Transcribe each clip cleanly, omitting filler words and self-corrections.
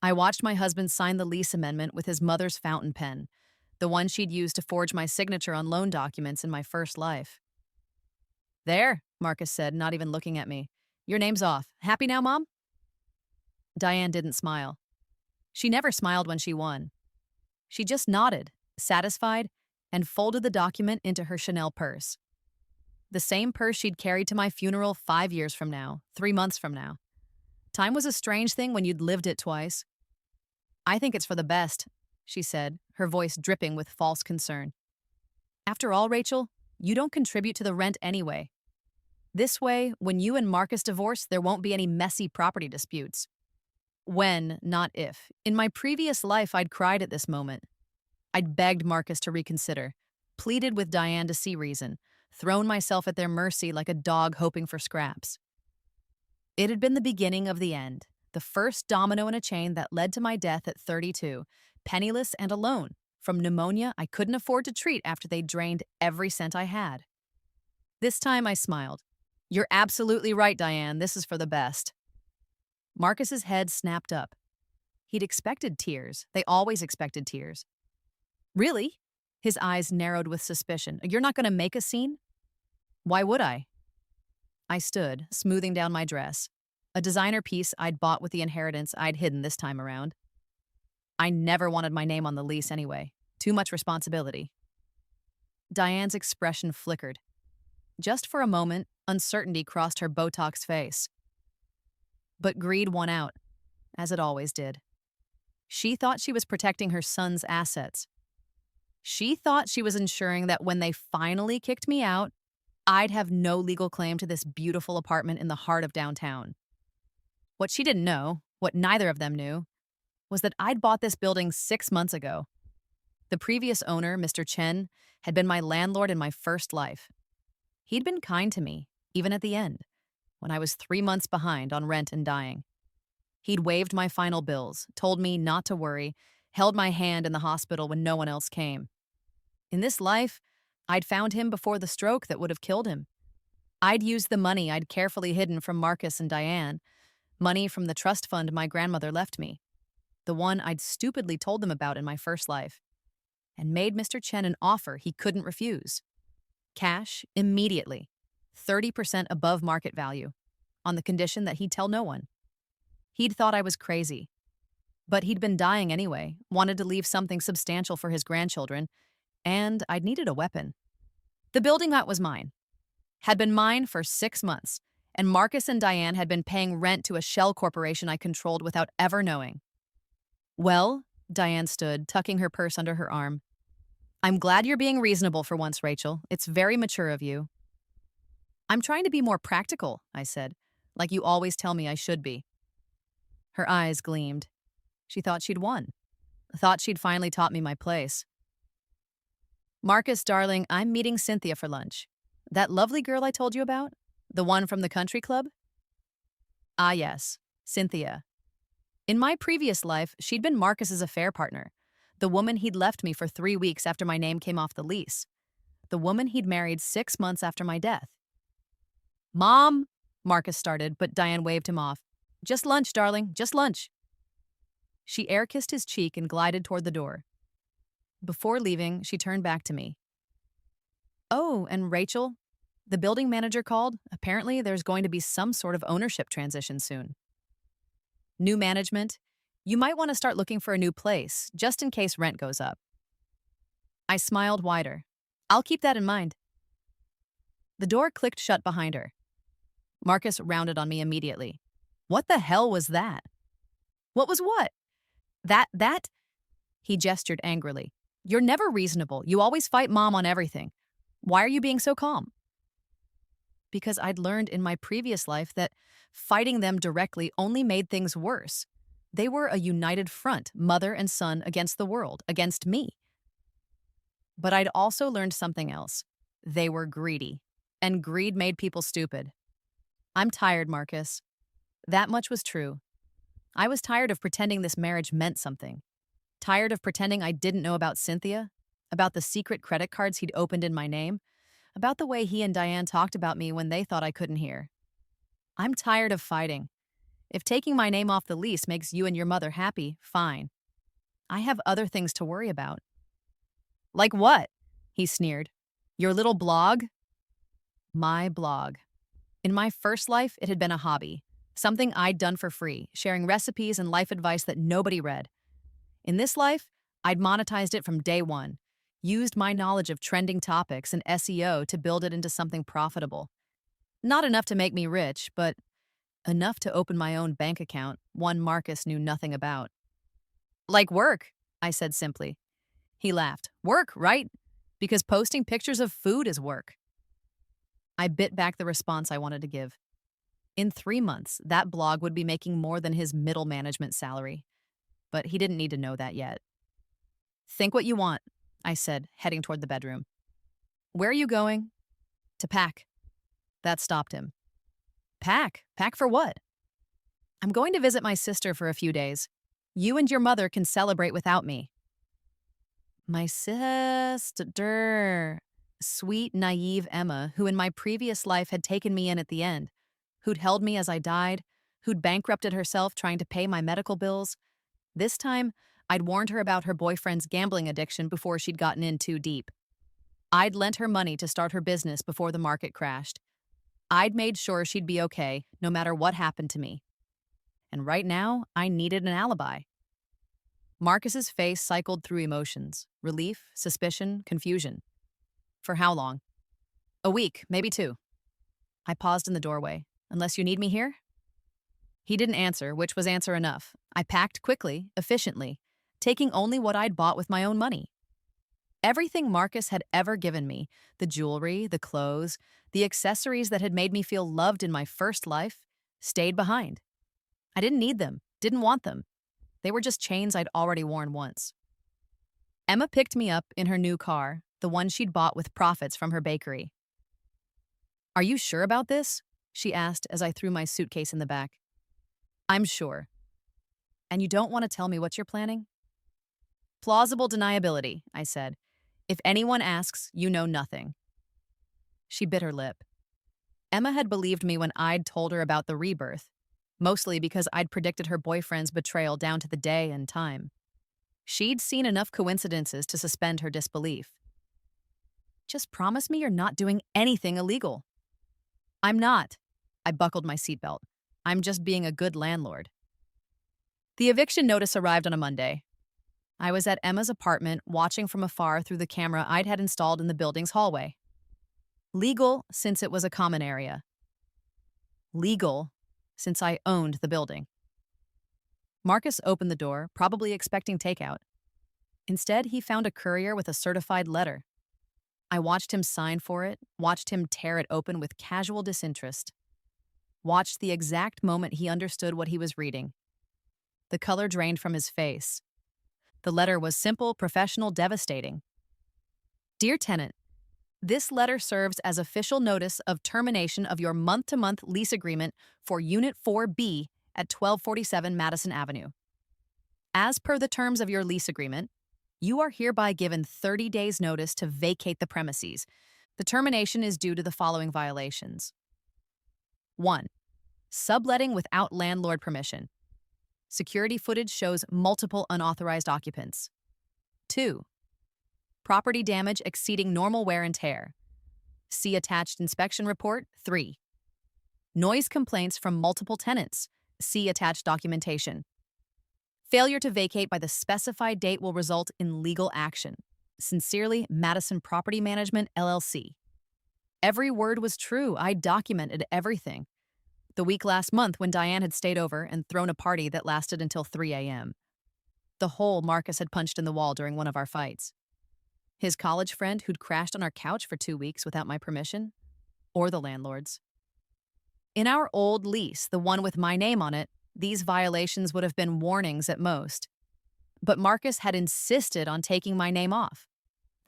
I watched my husband sign the lease amendment with his mother's fountain pen, the one she'd used to forge my signature on loan documents in my first life. There, Marcus said, not even looking at me. Your name's off. Happy now, Mom? Diane didn't smile. She never smiled when she won. She just nodded, satisfied, and folded the document into her Chanel purse. The same purse she'd carried to my funeral 5 years from now, 3 months from now. Time was a strange thing when you'd lived it twice. I think it's for the best, she said, her voice dripping with false concern. After all, Rachel, you don't contribute to the rent anyway. This way, when you and Marcus divorce, there won't be any messy property disputes. When, not if. In my previous life, I'd cried at this moment. I'd begged Marcus to reconsider, pleaded with Diane to see reason, thrown myself at their mercy like a dog hoping for scraps. It had been the beginning of the end, the first domino in a chain that led to my death at 32, penniless and alone, from pneumonia I couldn't afford to treat after they drained every cent I had. This time I smiled. You're absolutely right, Diane. This is for the best. Marcus's head snapped up. He'd expected tears. They always expected tears. Really? His eyes narrowed with suspicion. You're not going to make a scene? Why would I? I stood, smoothing down my dress, a designer piece I'd bought with the inheritance I'd hidden this time around. I never wanted my name on the lease anyway. Too much responsibility. Diane's expression flickered. Just for a moment, uncertainty crossed her Botox face. But greed won out, as it always did. She thought she was protecting her son's assets. She thought she was ensuring that when they finally kicked me out, I'd have no legal claim to this beautiful apartment in the heart of downtown. What she didn't know, what neither of them knew, was that I'd bought this building 6 months ago. The previous owner, Mr. Chen, had been my landlord in my first life. He'd been kind to me, even at the end, when I was 3 months behind on rent and dying. He'd waived my final bills, told me not to worry, held my hand in the hospital when no one else came. In this life, I'd found him before the stroke that would have killed him. I'd used the money I'd carefully hidden from Marcus and Diane, money from the trust fund my grandmother left me, the one I'd stupidly told them about in my first life, and made Mr. Chen an offer he couldn't refuse. Cash, immediately, 30% above market value, on the condition that he'd tell no one. He'd thought I was crazy, but he'd been dying anyway, wanted to leave something substantial for his grandchildren, and I'd needed a weapon. The building that was mine had been mine for 6 months, and Marcus and Diane had been paying rent to a shell corporation I controlled without ever knowing. Well, Diane stood, tucking her purse under her arm. I'm glad you're being reasonable for once, Rachel. It's very mature of you. I'm trying to be more practical, I said, like you always tell me I should be. Her eyes gleamed. She thought she'd won. Thought she'd finally taught me my place. Marcus, darling, I'm meeting Cynthia for lunch. That lovely girl I told you about? The one from the country club? Ah, yes, Cynthia. In my previous life, she'd been Marcus's affair partner, the woman he'd left me for 3 weeks after my name came off the lease, the woman he'd married 6 months after my death. Mom, Marcus started, but Diane waved him off. Just lunch, darling, just lunch. She air-kissed his cheek and glided toward the door. Before leaving, she turned back to me. Oh, and Rachel, the building manager called. Apparently, there's going to be some sort of ownership transition soon. New management. You might want to start looking for a new place, just in case rent goes up. I smiled wider. I'll keep that in mind. The door clicked shut behind her. Marcus rounded on me immediately. What the hell was that? What was what? That? He gestured angrily. You're never reasonable. You always fight Mom on everything. Why are you being so calm? Because I'd learned in my previous life that fighting them directly only made things worse. They were a united front, mother and son, against the world, against me. But I'd also learned something else. They were greedy, and greed made people stupid. I'm tired, Marcus. That much was true. I was tired of pretending this marriage meant something. Tired of pretending I didn't know about Cynthia, about the secret credit cards he'd opened in my name, about the way he and Diane talked about me when they thought I couldn't hear. I'm tired of fighting. If taking my name off the lease makes you and your mother happy, fine. I have other things to worry about. Like what? He sneered. Your little blog? My blog. In my first life, it had been a hobby, something I'd done for free, sharing recipes and life advice that nobody read. In this life, I'd monetized it from day one, used my knowledge of trending topics and SEO to build it into something profitable. Not enough to make me rich, but enough to open my own bank account, one Marcus knew nothing about. Like work, I said simply. He laughed. Work, right? Because posting pictures of food is work. I bit back the response I wanted to give. In 3 months, that blog would be making more than his middle management salary. But he didn't need to know that yet. Think what you want, I said, heading toward the bedroom. Where are you going? To pack. That stopped him. Pack? Pack for what? I'm going to visit my sister for a few days. You and your mother can celebrate without me. My sister. Sweet, naive Emma, who in my previous life had taken me in at the end, who'd held me as I died, who'd bankrupted herself trying to pay my medical bills. This time, I'd warned her about her boyfriend's gambling addiction before she'd gotten in too deep. I'd lent her money to start her business before the market crashed. I'd made sure she'd be okay, no matter what happened to me. And right now, I needed an alibi. Marcus's face cycled through emotions: relief, suspicion, confusion. For how long? A week, maybe 2. I paused in the doorway. Unless you need me here? He didn't answer, which was answer enough. I packed quickly, efficiently, taking only what I'd bought with my own money. Everything Marcus had ever given me, the jewelry, the clothes, the accessories that had made me feel loved in my first life, stayed behind. I didn't need them, didn't want them. They were just chains I'd already worn once. Emma picked me up in her new car, the one she'd bought with profits from her bakery. Are you sure about this? She asked as I threw my suitcase in the back. I'm sure. And you don't want to tell me what you're planning? Plausible deniability, I said. If anyone asks, you know nothing. She bit her lip. Emma had believed me when I'd told her about the rebirth, mostly because I'd predicted her boyfriend's betrayal down to the day and time. She'd seen enough coincidences to suspend her disbelief. Just promise me you're not doing anything illegal. I'm not. I buckled my seatbelt. I'm just being a good landlord. The eviction notice arrived on a Monday. I was at Emma's apartment, watching from afar through the camera I'd had installed in the building's hallway. Legal, since it was a common area. Legal, since I owned the building. Marcus opened the door, probably expecting takeout. Instead, he found a courier with a certified letter. I watched him sign for it, watched him tear it open with casual disinterest. Watched the exact moment he understood what he was reading. The color drained from his face. The letter was simple, professional, devastating. Dear tenant, this letter serves as official notice of termination of your month-to-month lease agreement for Unit 4B at 1247 Madison Avenue. As per the terms of your lease agreement, you are hereby given 30 days' notice to vacate the premises. The termination is due to the following violations. 1. Subletting without landlord permission. Security footage shows multiple unauthorized occupants. 2. Property damage exceeding normal wear and tear. See attached inspection report. 3. Noise complaints from multiple tenants. See attached documentation. Failure to vacate by the specified date will result in legal action. Sincerely, Madison Property Management, LLC. Every word was true. I documented everything. The week last month when Diane had stayed over and thrown a party that lasted until 3 a.m. The hole Marcus had punched in the wall during one of our fights. His college friend who'd crashed on our couch for 2 weeks without my permission. Or the landlord's. In our old lease, the one with my name on it, these violations would have been warnings at most. But Marcus had insisted on taking my name off.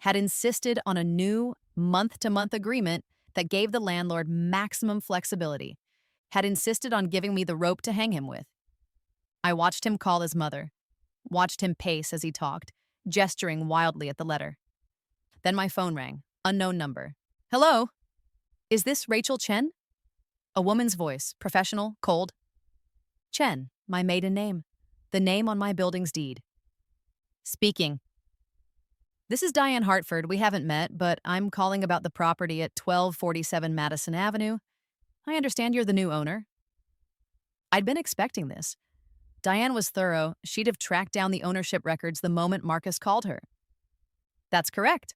Had insisted on a new month-to-month agreement that gave the landlord maximum flexibility. Had insisted on giving me the rope to hang him with. I watched him call his mother. Watched him pace as he talked, gesturing wildly at the letter. Then my phone rang. Unknown number. Hello? Is this Rachel Chen? A woman's voice, professional, cold. Chen, my maiden name. The name on my building's deed. Speaking. This is Diane Hartford. We haven't met, but I'm calling about the property at 1247 Madison Avenue. I understand you're the new owner. I'd been expecting this. Diane was thorough. She'd have tracked down the ownership records the moment Marcus called her. That's correct.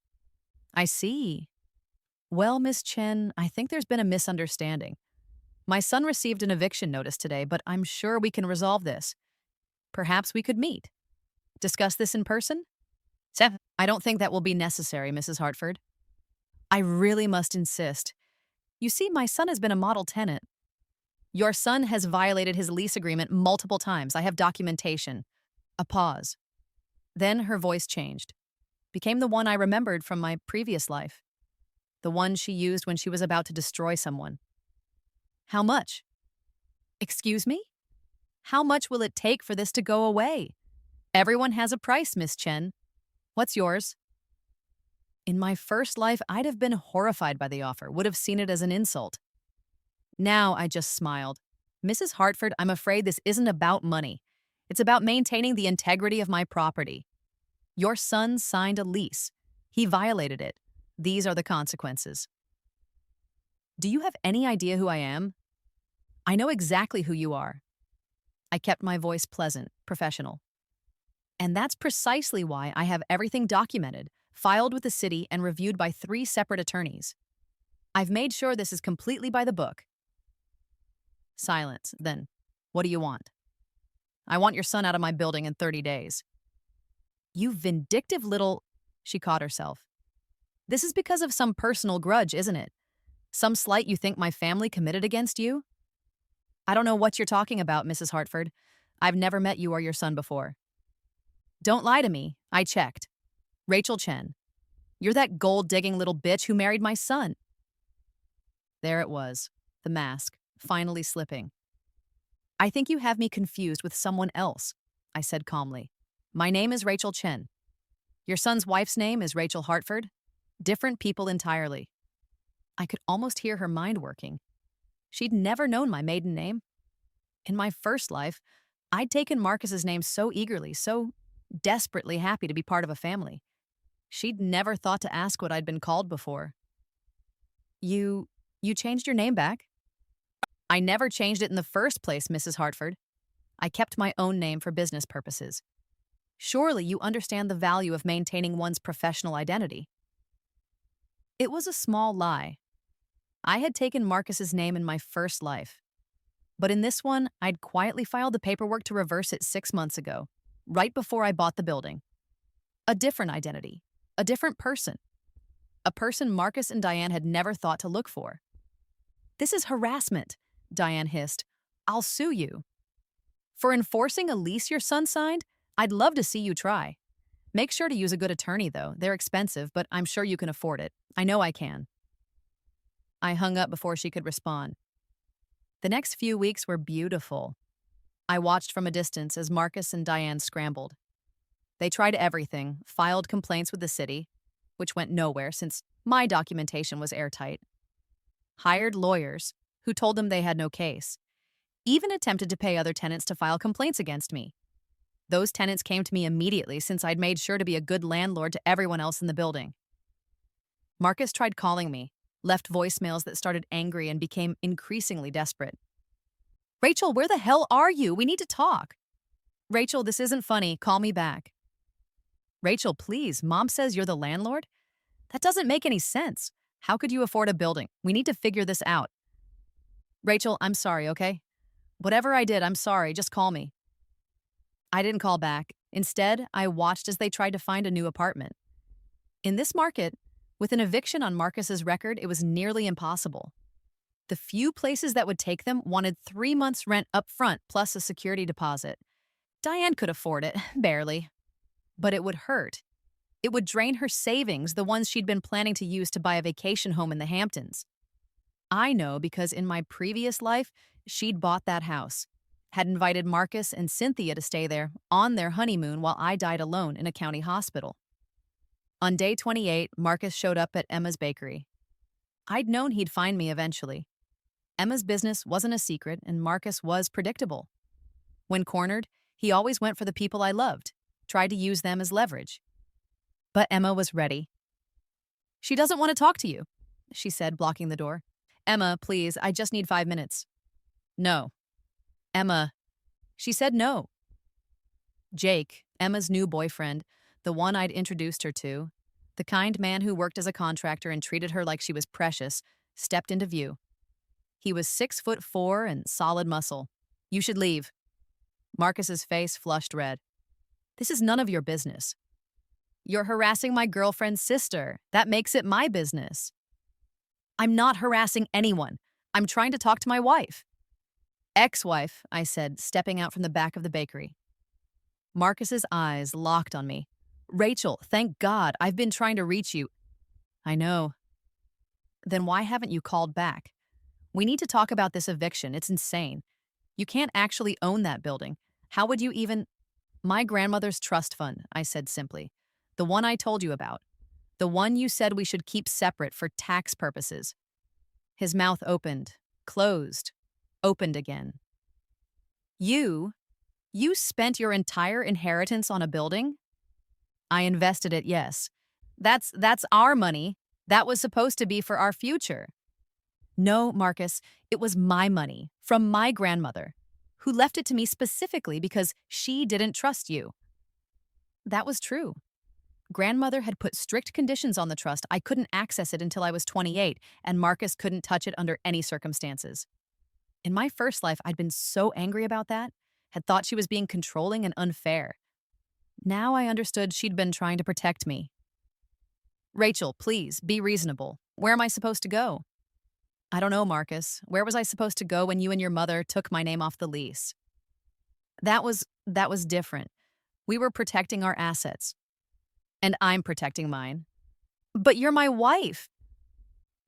I see. Well, Miss Chen, I think there's been a misunderstanding. My son received an eviction notice today, but I'm sure we can resolve this. Perhaps we could meet. Discuss this in person? I don't think that will be necessary, Mrs. Hartford. I really must insist. You see, my son has been a model tenant. Your son has violated his lease agreement multiple times. I have documentation. A pause. Then her voice changed. Became the one I remembered from my previous life. The one she used when she was about to destroy someone. How much? Excuse me? How much will it take for this to go away? Everyone has a price, Miss Chen. What's yours? In my first life, I'd have been horrified by the offer, would have seen it as an insult. Now I just smiled. Mrs. Hartford, I'm afraid this isn't about money. It's about maintaining the integrity of my property. Your son signed a lease. He violated it. These are the consequences. Do you have any idea who I am? I know exactly who you are. I kept my voice pleasant, professional. And that's precisely why I have everything documented, filed with the city, and reviewed by 3 separate attorneys. I've made sure this is completely by the book. Silence. Then, what do you want? I want your son out of my building in 30 days. You vindictive little... She caught herself. This is because of some personal grudge, isn't it? Some slight you think my family committed against you? I don't know what you're talking about, Mrs. Hartford. I've never met you or your son before. Don't lie to me. I checked. Rachel Chen. You're that gold-digging little bitch who married my son. There it was, the mask, finally slipping. I think you have me confused with someone else, I said calmly. My name is Rachel Chen. Your son's wife's name is Rachel Hartford. Different people entirely. I could almost hear her mind working. She'd never known my maiden name. In my first life, I'd taken Marcus's name so eagerly, so desperately happy to be part of a family. She'd never thought to ask what I'd been called before. You changed your name back? I never changed it in the first place, Mrs. Hartford. I kept my own name for business purposes. Surely you understand the value of maintaining one's professional identity. It was a small lie. I had taken Marcus's name in my first life. But in this one, I'd quietly filed the paperwork to reverse it 6 months ago, right before I bought the building. A different identity, a different person. A person Marcus and Diane had never thought to look for. This is harassment, Diane hissed. I'll sue you. For enforcing a lease your son signed? I'd love to see you try. Make sure to use a good attorney, though. They're expensive, but I'm sure you can afford it. I know I can. I hung up before she could respond. The next few weeks were beautiful. I watched from a distance as Marcus and Diane scrambled. They tried everything, filed complaints with the city, which went nowhere since my documentation was airtight. Hired lawyers, who told them they had no case. Even attempted to pay other tenants to file complaints against me. Those tenants came to me immediately since I'd made sure to be a good landlord to everyone else in the building. Marcus tried calling me, left voicemails that started angry and became increasingly desperate. Rachel, where the hell are you? We need to talk. Rachel, this isn't funny. Call me back. Rachel, please. Mom says you're the landlord? That doesn't make any sense. How could you afford a building? We need to figure this out. Rachel, I'm sorry, okay? Whatever I did, I'm sorry. Just call me. I didn't call back. Instead, I watched as they tried to find a new apartment. In this market, with an eviction on Marcus's record, it was nearly impossible. The few places that would take them wanted 3 months' rent up front plus a security deposit. Diane could afford it, barely. But it would hurt. It would drain her savings, the ones she'd been planning to use to buy a vacation home in the Hamptons. I know because in my previous life, she'd bought that house, had invited Marcus and Cynthia to stay there on their honeymoon while I died alone in a county hospital. On day 28, Marcus showed up at Emma's bakery. I'd known he'd find me eventually. Emma's business wasn't a secret, and Marcus was predictable. When cornered, he always went for the people I loved, tried to use them as leverage. But Emma was ready. She doesn't want to talk to you, she said, blocking the door. Emma, please, I just need 5 minutes. No. Emma. She said no. Jake, Emma's new boyfriend, the one I'd introduced her to, the kind man who worked as a contractor and treated her like she was precious, stepped into view. He was 6'4" and solid muscle. You should leave. Marcus's face flushed red. This is none of your business. You're harassing my girlfriend's sister. That makes it my business. I'm not harassing anyone. I'm trying to talk to my wife. Ex-wife, I said, stepping out from the back of the bakery. Marcus's eyes locked on me. Rachel, thank God, I've been trying to reach you. I know. Then why haven't you called back? We need to talk about this eviction. It's insane. You can't actually own that building. How would you even... My grandmother's trust fund, I said simply. The one I told you about. The one you said we should keep separate for tax purposes. His mouth opened, closed, opened again. You spent your entire inheritance on a building? I invested it, yes. That's our money. That was supposed to be for our future. No, Marcus, it was my money, from my grandmother, who left it to me specifically because she didn't trust you. That was true. Grandmother had put strict conditions on the trust. I couldn't access it until I was 28, and Marcus couldn't touch it under any circumstances. In my first life, I'd been so angry about that, had thought she was being controlling and unfair. Now I understood she'd been trying to protect me. Rachel, please, be reasonable. Where am I supposed to go? I don't know, Marcus. Where was I supposed to go when you and your mother took my name off the lease? That was different. We were protecting our assets. And I'm protecting mine. But you're my wife.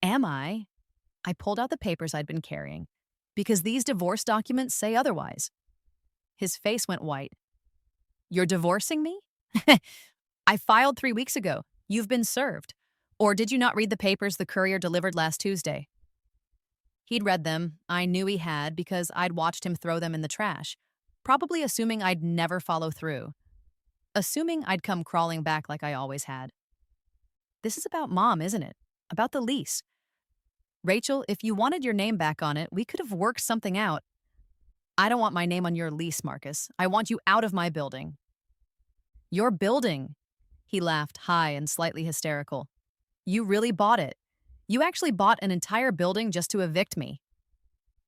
Am I? I pulled out the papers I'd been carrying, because these divorce documents say otherwise. His face went white. You're divorcing me? I filed 3 weeks ago. You've been served. Or did you not read the papers the courier delivered last Tuesday? He'd read them. I knew he had because I'd watched him throw them in the trash, probably assuming I'd never follow through. Assuming I'd come crawling back like I always had. This is about Mom, isn't it? About the lease. Rachel, if you wanted your name back on it, we could have worked something out. I don't want my name on your lease, Marcus. I want you out of my building. Your building? He laughed, high and slightly hysterical. You really bought it. You actually bought an entire building just to evict me.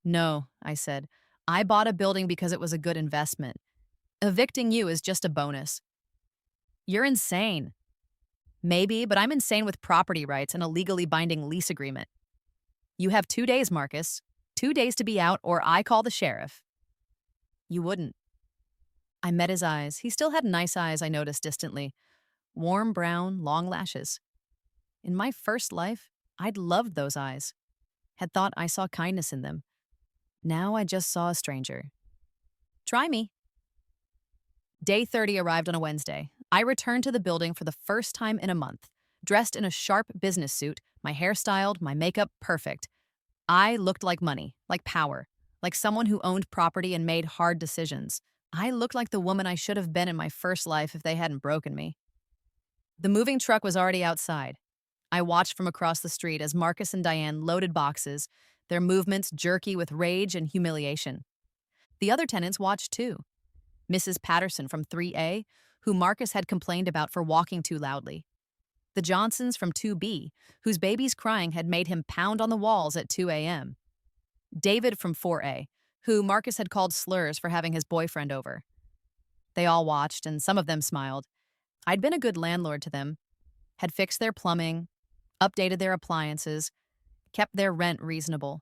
No, I said. I bought a building because it was a good investment. Evicting you is just a bonus. You're insane. Maybe, but I'm insane with property rights and a legally binding lease agreement. You have 2 days, Marcus. 2 days to be out, or I call the sheriff. You wouldn't. I met his eyes. He still had nice eyes, I noticed distantly. Warm brown, long lashes. In my first life, I'd loved those eyes. Had thought I saw kindness in them. Now I just saw a stranger. Try me. Day 30 arrived on a Wednesday. I returned to the building for the first time in a month, dressed in a sharp business suit, my hair styled, my makeup perfect. I looked like money, like power, like someone who owned property and made hard decisions. I looked like the woman I should have been in my first life if they hadn't broken me. The moving truck was already outside. I watched from across the street as Marcus and Diane loaded boxes, their movements jerky with rage and humiliation. The other tenants watched too. Mrs. Patterson from 3A, who Marcus had complained about for walking too loudly. The Johnsons from 2B, whose baby's crying had made him pound on the walls at 2 a.m. David from 4A, who Marcus had called slurs for having his boyfriend over. They all watched, and some of them smiled. I'd been a good landlord to them, had fixed their plumbing, updated their appliances, kept their rent reasonable.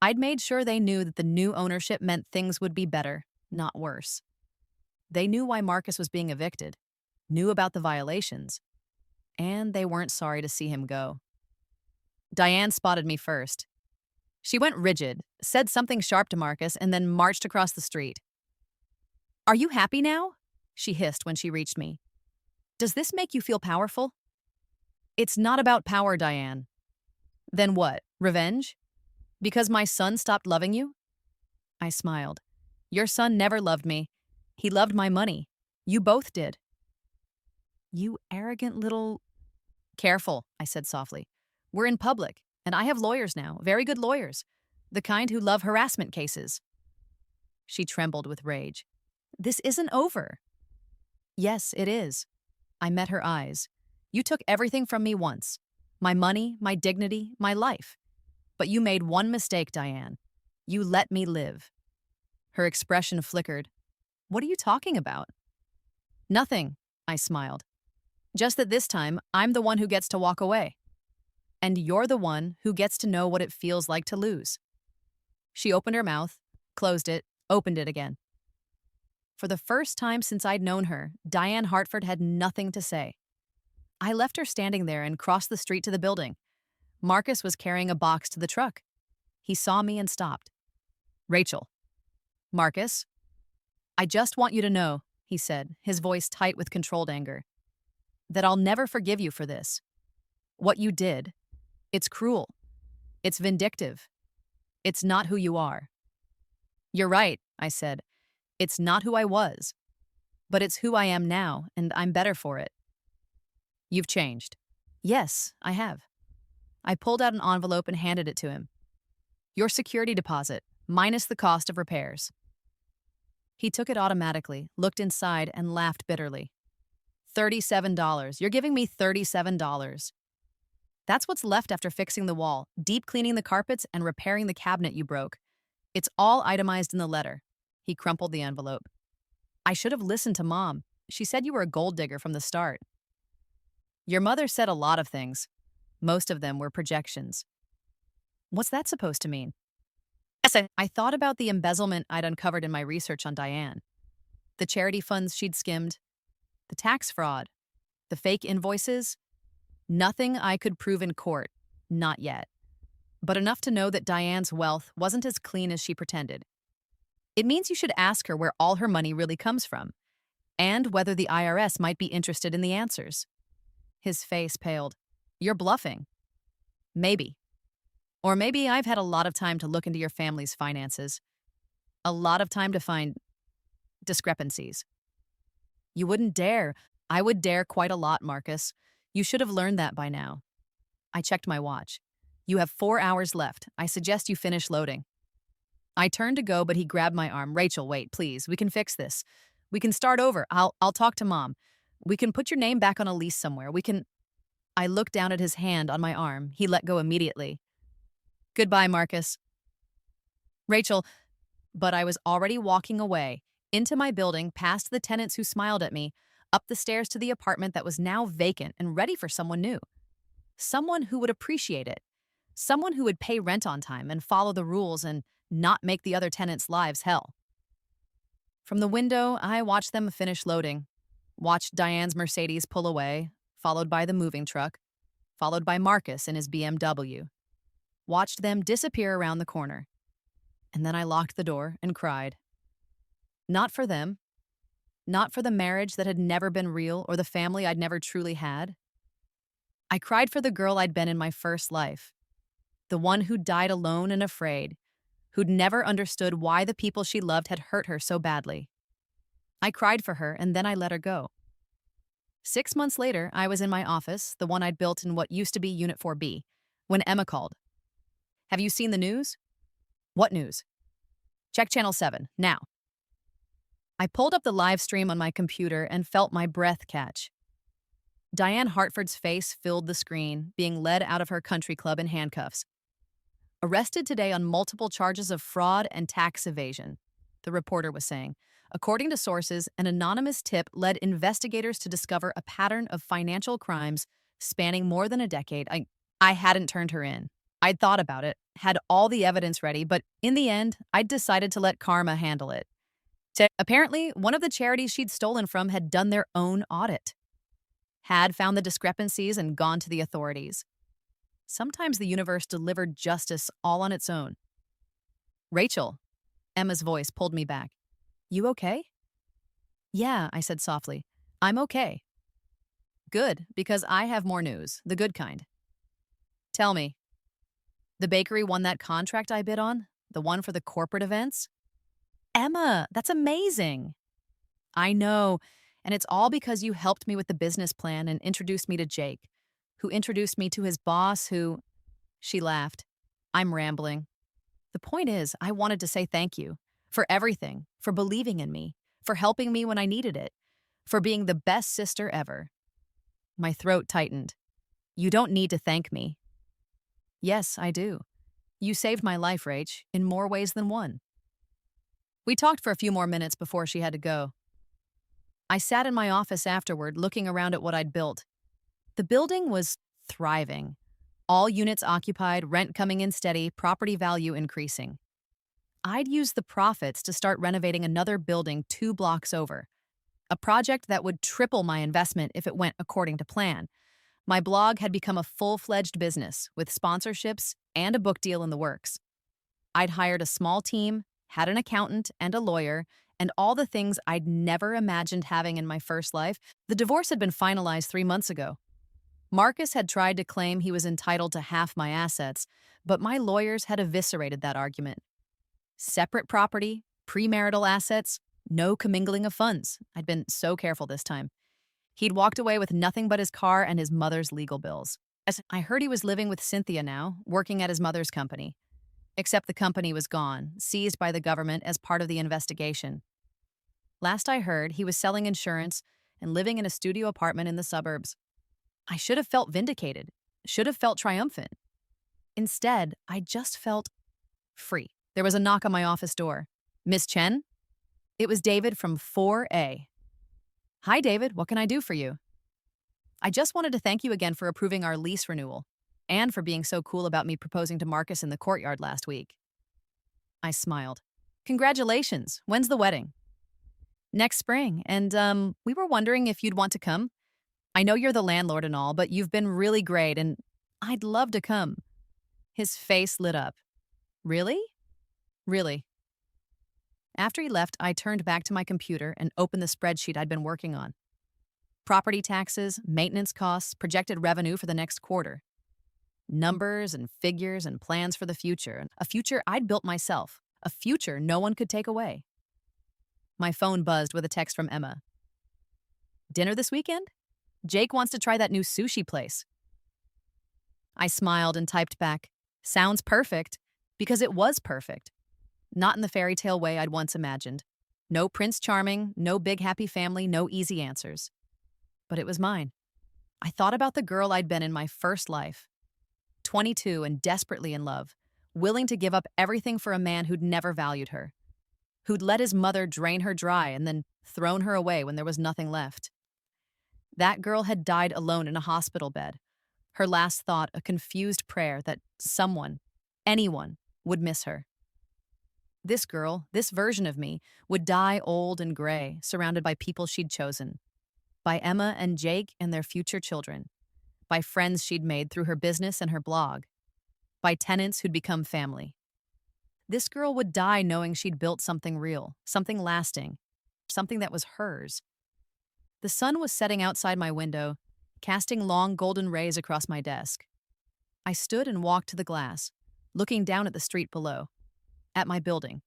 I'd made sure they knew that the new ownership meant things would be better, not worse. They knew why Marcus was being evicted, knew about the violations, and they weren't sorry to see him go. Diane spotted me first. She went rigid, said something sharp to Marcus, and then marched across the street. Are you happy now? She hissed when she reached me. Does this make you feel powerful? It's not about power, Diane. Then what? Revenge? Because my son stopped loving you? I smiled. Your son never loved me. He loved my money. You both did. You arrogant little... Careful, I said softly. We're in public, and I have lawyers now, very good lawyers, the kind who love harassment cases. She trembled with rage. This isn't over. Yes, it is. I met her eyes. You took everything from me once. My money, my dignity, my life. But you made one mistake, Diane. You let me live. Her expression flickered. What are you talking about? Nothing, I smiled. Just that this time, I'm the one who gets to walk away. And you're the one who gets to know what it feels like to lose. She opened her mouth, closed it, opened it again. For the first time since I'd known her, Diane Hartford had nothing to say. I left her standing there and crossed the street to the building. Marcus was carrying a box to the truck. He saw me and stopped. Rachel. Marcus. I just want you to know, he said, his voice tight with controlled anger, that I'll never forgive you for this. What you did, it's cruel. It's vindictive. It's not who you are. You're right, I said. It's not who I was. But it's who I am now, and I'm better for it. You've changed. Yes, I have. I pulled out an envelope and handed it to him. Your security deposit, minus the cost of repairs. He took it automatically, looked inside, and laughed bitterly. $37. You're giving me $37. That's what's left after fixing the wall, deep cleaning the carpets, and repairing the cabinet you broke. It's all itemized in the letter. He crumpled the envelope. I should have listened to Mom. She said you were a gold digger from the start. Your mother said a lot of things. Most of them were projections. What's that supposed to mean? I thought about the embezzlement I'd uncovered in my research on Diane. The charity funds she'd skimmed, the tax fraud, the fake invoices. Nothing I could prove in court, not yet. But enough to know that Diane's wealth wasn't as clean as she pretended. It means you should ask her where all her money really comes from, and whether the IRS might be interested in the answers. His face paled. You're bluffing. Maybe. Or maybe I've had a lot of time to look into your family's finances. A lot of time to find discrepancies. You wouldn't dare. I would dare quite a lot, Marcus. You should have learned that by now. I checked my watch. You have 4 hours left. I suggest you finish loading. I turned to go, but he grabbed my arm. Rachel, wait, please. We can fix this. We can start over. I'll talk to Mom. We can put your name back on a lease somewhere. We can... I looked down at his hand on my arm. He let go immediately. Goodbye, Marcus. Rachel, but I was already walking away, into my building, past the tenants who smiled at me, up the stairs to the apartment that was now vacant and ready for someone new. Someone who would appreciate it. Someone who would pay rent on time and follow the rules and not make the other tenants' lives hell. From the window, I watched them finish loading. Watched Diane's Mercedes pull away, followed by the moving truck, followed by Marcus in his BMW. Watched them disappear around the corner. And then I locked the door and cried. Not for them. Not for the marriage that had never been real or the family I'd never truly had. I cried for the girl I'd been in my first life. The one who died alone and afraid, who'd never understood why the people she loved had hurt her so badly. I cried for her, and then I let her go. 6 months later, I was in my office, the one I'd built in what used to be Unit 4B, when Emma called. Have you seen the news? What news? Check Channel 7, now. I pulled up the live stream on my computer and felt my breath catch. Diane Hartford's face filled the screen, being led out of her country club in handcuffs. Arrested today on multiple charges of fraud and tax evasion, the reporter was saying. According to sources, an anonymous tip led investigators to discover a pattern of financial crimes spanning more than a decade. I hadn't turned her in. I'd thought about it, had all the evidence ready, but in the end, I'd decided to let karma handle it. Apparently, one of the charities she'd stolen from had done their own audit. Had found the discrepancies and gone to the authorities. Sometimes the universe delivered justice all on its own. Rachel, Emma's voice pulled me back. You okay? Yeah, I said softly. I'm okay. Good, because I have more news, the good kind. Tell me. The bakery won that contract I bid on? The one for the corporate events? Emma, that's amazing. I know. And it's all because you helped me with the business plan and introduced me to Jake, who introduced me to his boss, who. She laughed. I'm rambling. The point is, I wanted to say thank you for everything, for believing in me, for helping me when I needed it, for being the best sister ever. My throat tightened. You don't need to thank me. Yes, I do. You saved my life, Rach, in more ways than one. We talked for a few more minutes before she had to go. I sat in my office afterward, looking around at what I'd built. The building was thriving. All units occupied, rent coming in steady, property value increasing. I'd used the profits to start renovating another building 2 blocks over, a project that would triple my investment if it went according to plan. My blog had become a full-fledged business with sponsorships and a book deal in the works. I'd hired a small team, had an accountant and a lawyer, and all the things I'd never imagined having in my first life. The divorce had been finalized 3 months ago. Marcus had tried to claim he was entitled to half my assets, but my lawyers had eviscerated that argument. Separate property, premarital assets, no commingling of funds. I'd been so careful this time. He'd walked away with nothing but his car and his mother's legal bills. I heard he was living with Cynthia now, working at his mother's company. Except the company was gone, seized by the government as part of the investigation. Last I heard, he was selling insurance and living in a studio apartment in the suburbs. I should have felt vindicated, should have felt triumphant. Instead, I just felt free. There was a knock on my office door. Miss Chen? It was David from 4A. Hi, David. What can I do for you? I just wanted to thank you again for approving our lease renewal and for being so cool about me proposing to Marcus in the courtyard last week. I smiled. Congratulations. When's the wedding? Next spring, and we were wondering if you'd want to come. I know you're the landlord and all, but you've been really great, and I'd love to come. His face lit up. Really? Really. After he left, I turned back to my computer and opened the spreadsheet I'd been working on. Property taxes, maintenance costs, projected revenue for the next quarter. Numbers and figures and plans for the future, a future I'd built myself, a future no one could take away. My phone buzzed with a text from Emma. Dinner this weekend? Jake wants to try that new sushi place. I smiled and typed back, sounds perfect, because it was perfect. Not in the fairy tale way I'd once imagined. No Prince Charming, no big happy family, no easy answers. But it was mine. I thought about the girl I'd been in my first life. 22 and desperately in love, willing to give up everything for a man who'd never valued her, who'd let his mother drain her dry and then thrown her away when there was nothing left. That girl had died alone in a hospital bed, her last thought a confused prayer that someone, anyone, would miss her. This girl, this version of me, would die old and gray, surrounded by people she'd chosen, by Emma and Jake and their future children, by friends she'd made through her business and her blog, by tenants who'd become family. This girl would die knowing she'd built something real, something lasting, something that was hers. The sun was setting outside my window, casting long golden rays across my desk. I stood and walked to the glass, looking down at the street below, at my building,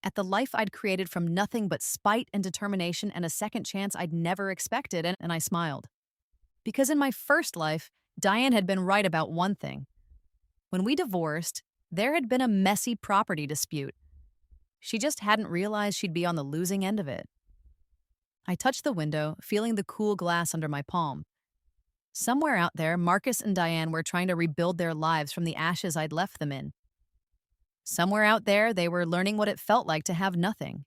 at the life I'd created from nothing but spite and determination and a second chance I'd never expected, and I smiled. Because in my first life, Diane had been right about one thing. When we divorced, there had been a messy property dispute. She just hadn't realized she'd be on the losing end of it. I touched the window, feeling the cool glass under my palm. Somewhere out there, Marcus and Diane were trying to rebuild their lives from the ashes I'd left them in. Somewhere out there, they were learning what it felt like to have nothing.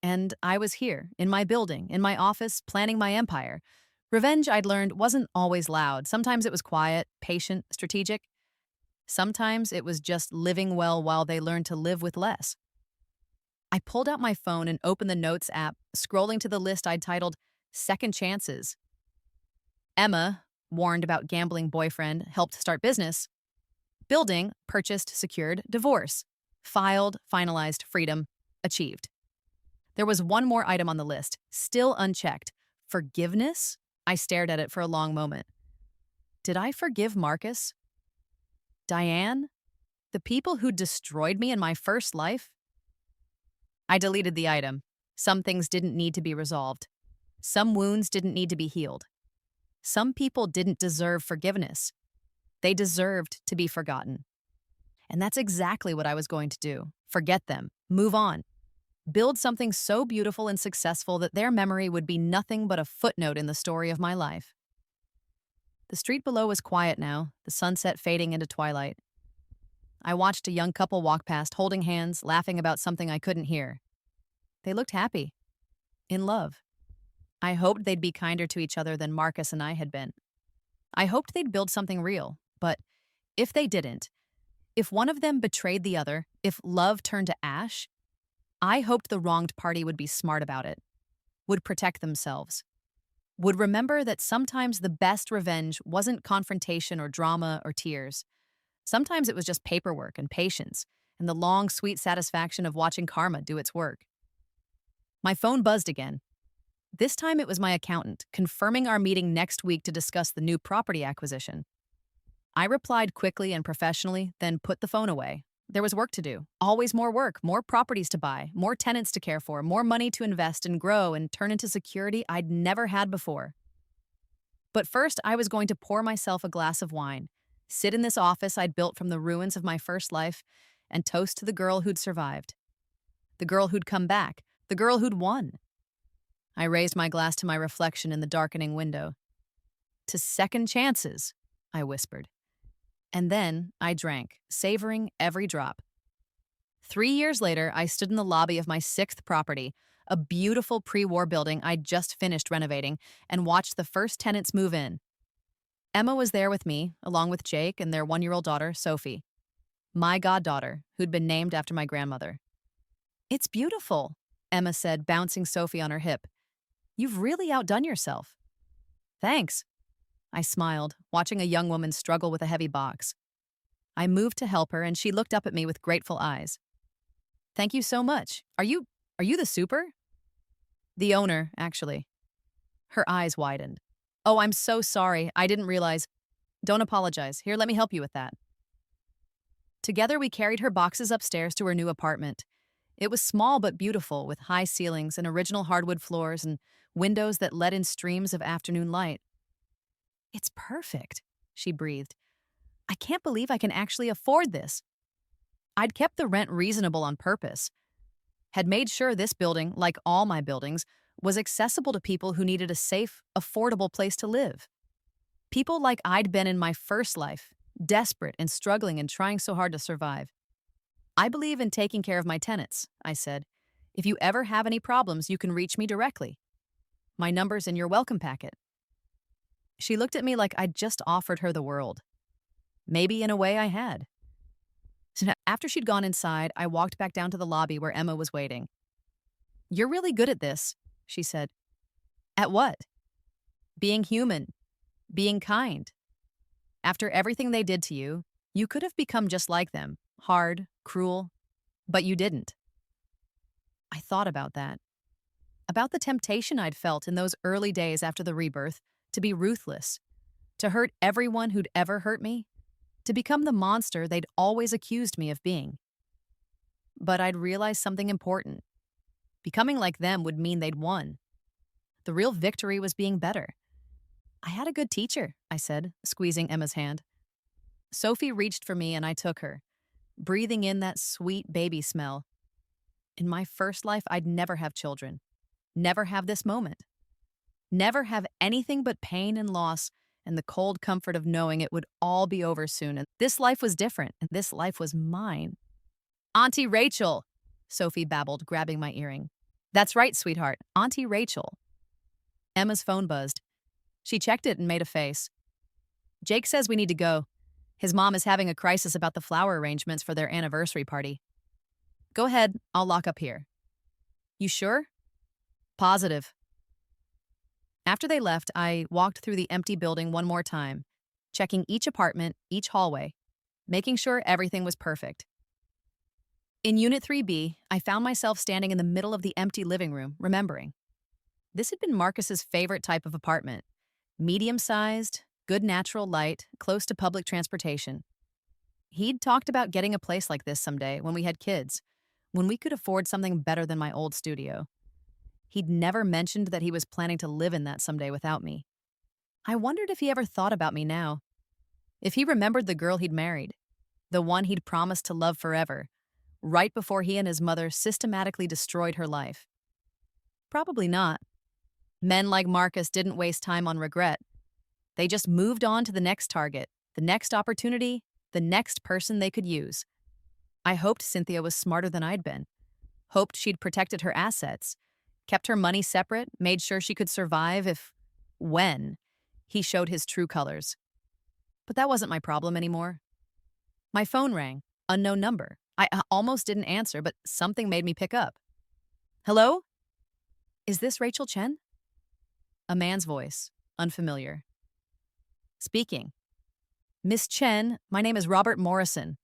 And I was here, in my building, in my office, planning my empire. Revenge, I'd learned, wasn't always loud. Sometimes it was quiet, patient, strategic. Sometimes it was just living well while they learned to live with less. I pulled out my phone and opened the Notes app, scrolling to the list I'd titled Second Chances. Emma, warned about gambling boyfriend, helped start business. Building, purchased, secured, divorce. Filed, finalized, freedom, achieved. There was one more item on the list, still unchecked. Forgiveness? I stared at it for a long moment. Did I forgive Marcus? Diane? The people who destroyed me in my first life? I deleted the item. Some things didn't need to be resolved. Some wounds didn't need to be healed. Some people didn't deserve forgiveness. They deserved to be forgotten. And that's exactly what I was going to do. Forget them. Move on. Build something so beautiful and successful that their memory would be nothing but a footnote in the story of my life. The street below was quiet now, the sunset fading into twilight. I watched a young couple walk past, holding hands, laughing about something I couldn't hear. They looked happy. In love. I hoped they'd be kinder to each other than Marcus and I had been. I hoped they'd build something real, but if they didn't, if one of them betrayed the other, if love turned to ash, I hoped the wronged party would be smart about it, would protect themselves, would remember that sometimes the best revenge wasn't confrontation or drama or tears. Sometimes it was just paperwork and patience and the long, sweet satisfaction of watching karma do its work. My phone buzzed again. This time it was my accountant, confirming our meeting next week to discuss the new property acquisition. I replied quickly and professionally, then put the phone away. There was work to do. Always more work, more properties to buy, more tenants to care for, more money to invest and grow and turn into security I'd never had before. But first, I was going to pour myself a glass of wine, sit in this office I'd built from the ruins of my first life, and toast to the girl who'd survived. The girl who'd come back. The girl who'd won. I raised my glass to my reflection in the darkening window. To second chances, I whispered. And then I drank, savoring every drop. 3 years later, I stood in the lobby of my 6th property, a beautiful pre-war building I'd just finished renovating, and watched the first tenants move in. Emma was there with me, along with Jake and their 1-year-old daughter, Sophie. My goddaughter, who'd been named after my grandmother. "It's beautiful," Emma said, bouncing Sophie on her hip. "You've really outdone yourself." "Thanks." I smiled, watching a young woman struggle with a heavy box. I moved to help her, and she looked up at me with grateful eyes. "Thank you so much. Are you the super?" "The owner, actually." Her eyes widened. "Oh, I'm so sorry. I didn't realize." "Don't apologize. Here, let me help you with that." Together, we carried her boxes upstairs to her new apartment. It was small but beautiful, with high ceilings and original hardwood floors and windows that let in streams of afternoon light. "It's perfect," she breathed. "I can't believe I can actually afford this." I'd kept the rent reasonable on purpose. Had made sure this building, like all my buildings, was accessible to people who needed a safe, affordable place to live. People like I'd been in my first life, desperate and struggling and trying so hard to survive. "I believe in taking care of my tenants," I said. "If you ever have any problems, you can reach me directly. My number's in your welcome packet." She looked at me like I'd just offered her the world. Maybe in a way I had. So after she'd gone inside, I walked back down to the lobby where Emma was waiting. "You're really good at this," she said. "At what?" "Being human. Being kind. After everything they did to you, you could have become just like them, hard, cruel, but you didn't." I thought about that. About the temptation I'd felt in those early days after the rebirth to be ruthless, to hurt everyone who'd ever hurt me, to become the monster they'd always accused me of being. But I'd realized something important. Becoming like them would mean they'd won. The real victory was being better. "I had a good teacher," I said, squeezing Emma's hand. Sophie reached for me and I took her, breathing in that sweet baby smell. In my first life, I'd never have children. Never have this moment. Never have anything but pain and loss and the cold comfort of knowing it would all be over soon. And this life was different, and this life was mine. "Auntie Rachel," Sophie babbled, grabbing my earring. "That's right, sweetheart, Auntie Rachel." Emma's phone buzzed. She checked it and made a face. "Jake says we need to go. His mom is having a crisis about the flower arrangements for their anniversary party." "Go ahead, I'll lock up here." "You sure?" "Positive." After they left, I walked through the empty building one more time, checking each apartment, each hallway, making sure everything was perfect. In Unit 3B, I found myself standing in the middle of the empty living room, remembering. This had been Marcus's favorite type of apartment. Medium-sized, good natural light, close to public transportation. He'd talked about getting a place like this someday when we had kids, when we could afford something better than my old studio. He'd never mentioned that he was planning to live in that someday without me. I wondered if he ever thought about me now, if he remembered the girl he'd married, the one he'd promised to love forever, right before he and his mother systematically destroyed her life. Probably not. Men like Marcus didn't waste time on regret. They just moved on to the next target, the next opportunity, the next person they could use. I hoped Cynthia was smarter than I'd been. Hoped she'd protected her assets, kept her money separate, made sure she could survive when he showed his true colors. But that wasn't my problem anymore. My phone rang, unknown number. I almost didn't answer, but something made me pick up. Hello? Is this Rachel Chen? A man's voice, unfamiliar. Speaking. Miss Chen, my name is Robert Morrison.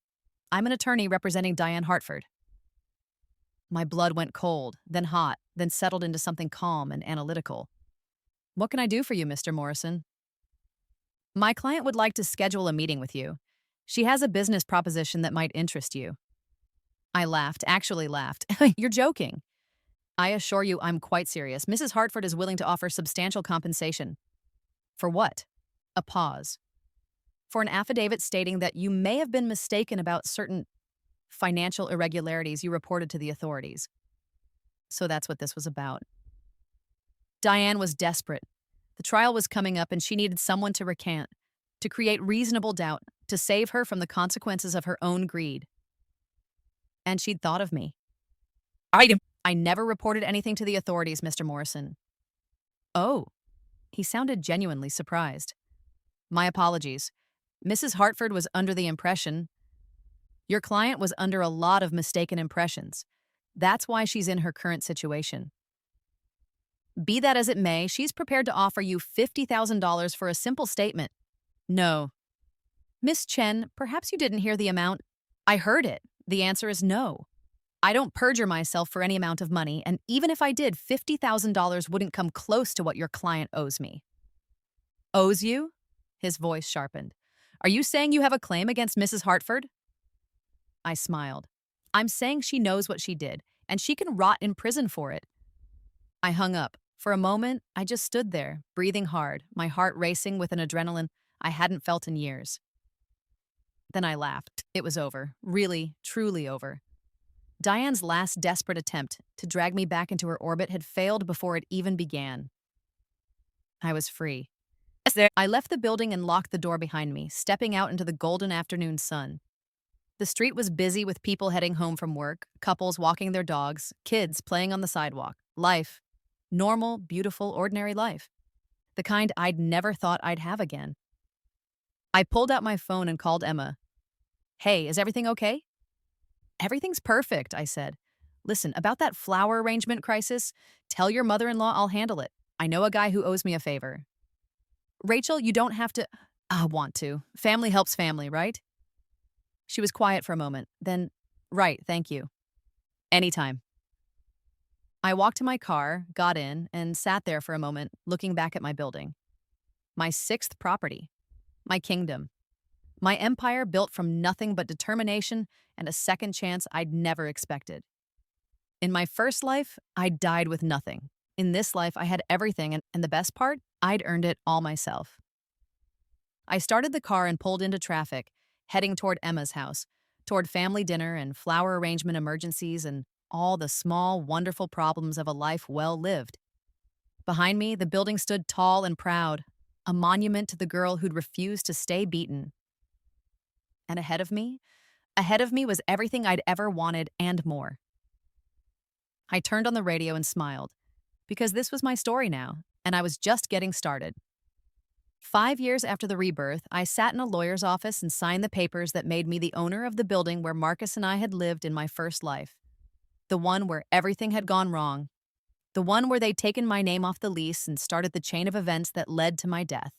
I'm an attorney representing Diane Hartford. My blood went cold, then hot, then settled into something calm and analytical. What can I do for you, Mr. Morrison? My client would like to schedule a meeting with you. She has a business proposition that might interest you. I laughed, actually laughed. You're joking. I assure you I'm quite serious. Mrs. Hartford is willing to offer substantial compensation. For what? A pause. For an affidavit stating that you may have been mistaken about certain financial irregularities you reported to the authorities. So that's what this was about. Diane was desperate. The trial was coming up and she needed someone to recant, to create reasonable doubt, to save her from the consequences of her own greed. And she'd thought of me. I never reported anything to the authorities, Mr. Morrison. Oh, he sounded genuinely surprised. My apologies. Mrs. Hartford was under the impression. Your client was under a lot of mistaken impressions. That's why she's in her current situation. Be that as it may, she's prepared to offer you $50,000 for a simple statement. No. Miss Chen, perhaps you didn't hear the amount. I heard it. The answer is no. I don't perjure myself for any amount of money, and even if I did, $50,000 wouldn't come close to what your client owes me. Owes you? His voice sharpened. Are you saying you have a claim against Mrs. Hartford? I smiled. I'm saying she knows what she did, and she can rot in prison for it. I hung up. For a moment, I just stood there, breathing hard, my heart racing with an adrenaline I hadn't felt in years. Then I laughed. It was over. Really, truly over. Diane's last desperate attempt to drag me back into her orbit had failed before it even began. I was free. I left the building and locked the door behind me, stepping out into the golden afternoon sun. The street was busy with people heading home from work, couples walking their dogs, kids playing on the sidewalk. Life. Normal, beautiful, ordinary life. The kind I'd never thought I'd have again. I pulled out my phone and called Emma. Hey, is everything okay? Everything's perfect, I said. Listen, about that flower arrangement crisis, tell your mother-in-law I'll handle it. I know a guy who owes me a favor. Rachel, you don't have to... I want to. Family helps family, right? She was quiet for a moment. Then, right, thank you. Anytime. I walked to my car, got in, and sat there for a moment, looking back at my building. My sixth property. My kingdom. My empire built from nothing but determination and a second chance I'd never expected. In my first life, I died with nothing. In this life, I had everything, and the best part, I'd earned it all myself. I started the car and pulled into traffic, heading toward Emma's house, toward family dinner and flower arrangement emergencies and all the small, wonderful problems of a life well lived. Behind me, the building stood tall and proud, a monument to the girl who'd refused to stay beaten. And ahead of me was everything I'd ever wanted and more. I turned on the radio and smiled, because this was my story now, and I was just getting started. 5 years after the rebirth, I sat in a lawyer's office and signed the papers that made me the owner of the building where Marcus and I had lived in my first life. The one where everything had gone wrong. The one where they'd taken my name off the lease and started the chain of events that led to my death.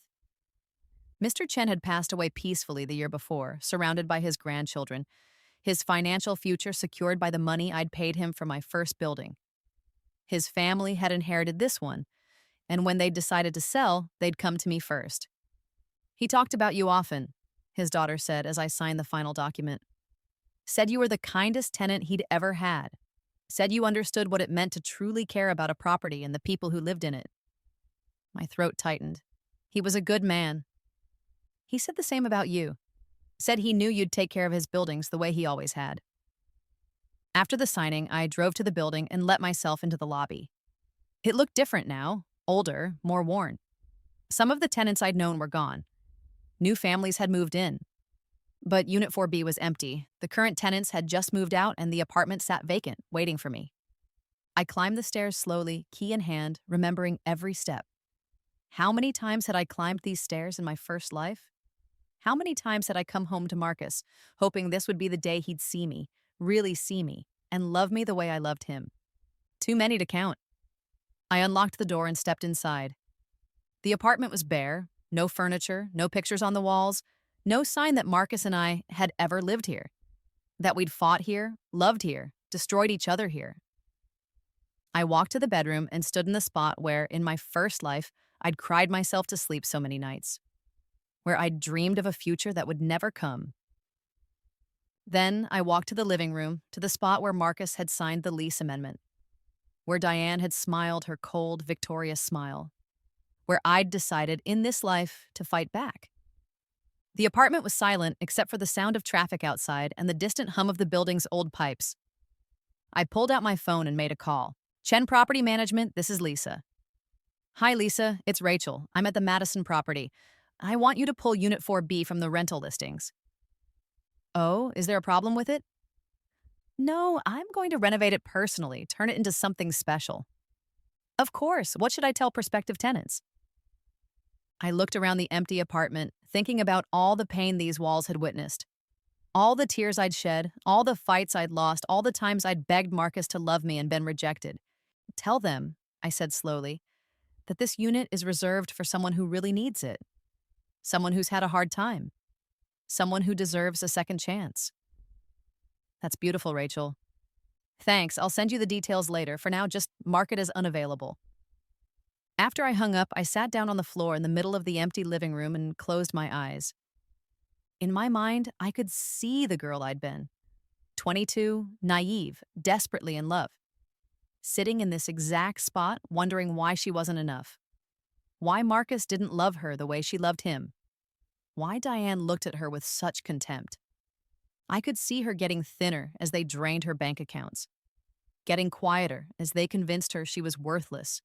Mr. Chen had passed away peacefully the year before, surrounded by his grandchildren, his financial future secured by the money I'd paid him for my first building. His family had inherited this one, and when they'd decided to sell, they'd come to me first. He talked about you often, his daughter said as I signed the final document. Said you were the kindest tenant he'd ever had. Said you understood what it meant to truly care about a property and the people who lived in it. My throat tightened. He was a good man. He said the same about you. Said he knew you'd take care of his buildings the way he always had. After the signing, I drove to the building and let myself into the lobby. It looked different now, older, more worn. Some of the tenants I'd known were gone. New families had moved in. But Unit 4B was empty. The current tenants had just moved out and the apartment sat vacant, waiting for me. I climbed the stairs slowly, key in hand, remembering every step. How many times had I climbed these stairs in my first life? How many times had I come home to Marcus, hoping this would be the day he'd see me, really see me, and love me the way I loved him? Too many to count. I unlocked the door and stepped inside. The apartment was bare, no furniture, no pictures on the walls, no sign that Marcus and I had ever lived here, that we'd fought here, loved here, destroyed each other here. I walked to the bedroom and stood in the spot where, in my first life, I'd cried myself to sleep so many nights, where I'd dreamed of a future that would never come. Then I walked to the living room, to the spot where Marcus had signed the lease amendment, where Diane had smiled her cold, victorious smile, where I'd decided in this life to fight back. The apartment was silent except for the sound of traffic outside and the distant hum of the building's old pipes. I pulled out my phone and made a call. Chen Property Management, this is Lisa. Hi, Lisa. It's Rachel. I'm at the Madison property. I want you to pull Unit 4B from the rental listings. Oh, is there a problem with it? No, I'm going to renovate it personally, turn it into something special. Of course. What should I tell prospective tenants? I looked around the empty apartment, thinking about all the pain these walls had witnessed. All the tears I'd shed, all the fights I'd lost, all the times I'd begged Marcus to love me and been rejected. Tell them, I said slowly, that this unit is reserved for someone who really needs it. Someone who's had a hard time. Someone who deserves a second chance. That's beautiful, Rachel. Thanks, I'll send you the details later. For now, just mark it as unavailable. After I hung up, I sat down on the floor in the middle of the empty living room and closed my eyes. In my mind, I could see the girl I'd been. 22, naive, desperately in love. Sitting in this exact spot, wondering why she wasn't enough. Why Marcus didn't love her the way she loved him. Why Diane looked at her with such contempt. I could see her getting thinner as they drained her bank accounts. Getting quieter as they convinced her she was worthless.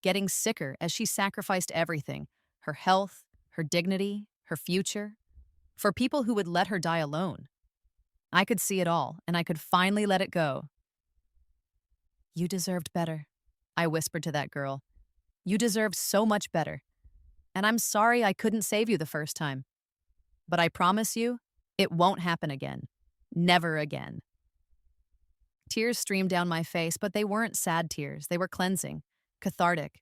Getting sicker as she sacrificed everything, her health, her dignity, her future, for people who would let her die alone. I could see it all, and I could finally let it go. You deserved better, I whispered to that girl. You deserved so much better. And I'm sorry I couldn't save you the first time. But I promise you, it won't happen again. Never again. Tears streamed down my face, but they weren't sad tears. They were cleansing, cathartic,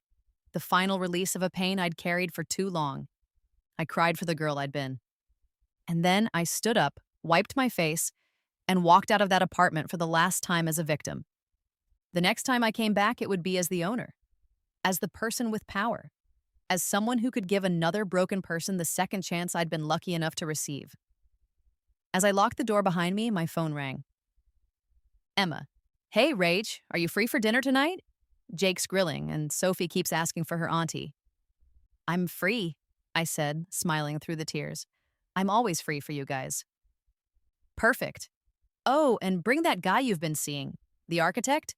the final release of a pain I'd carried for too long. I cried for the girl I'd been. And then I stood up, wiped my face, and walked out of that apartment for the last time as a victim. The next time I came back, it would be as the owner, as the person with power, as someone who could give another broken person the second chance I'd been lucky enough to receive. As I locked the door behind me, my phone rang. Emma. Hey, Rach, are you free for dinner tonight? Jake's grilling, and Sophie keeps asking for her auntie. I'm free, I said, smiling through the tears. I'm always free for you guys. Perfect. Oh, and bring that guy you've been seeing, the architect.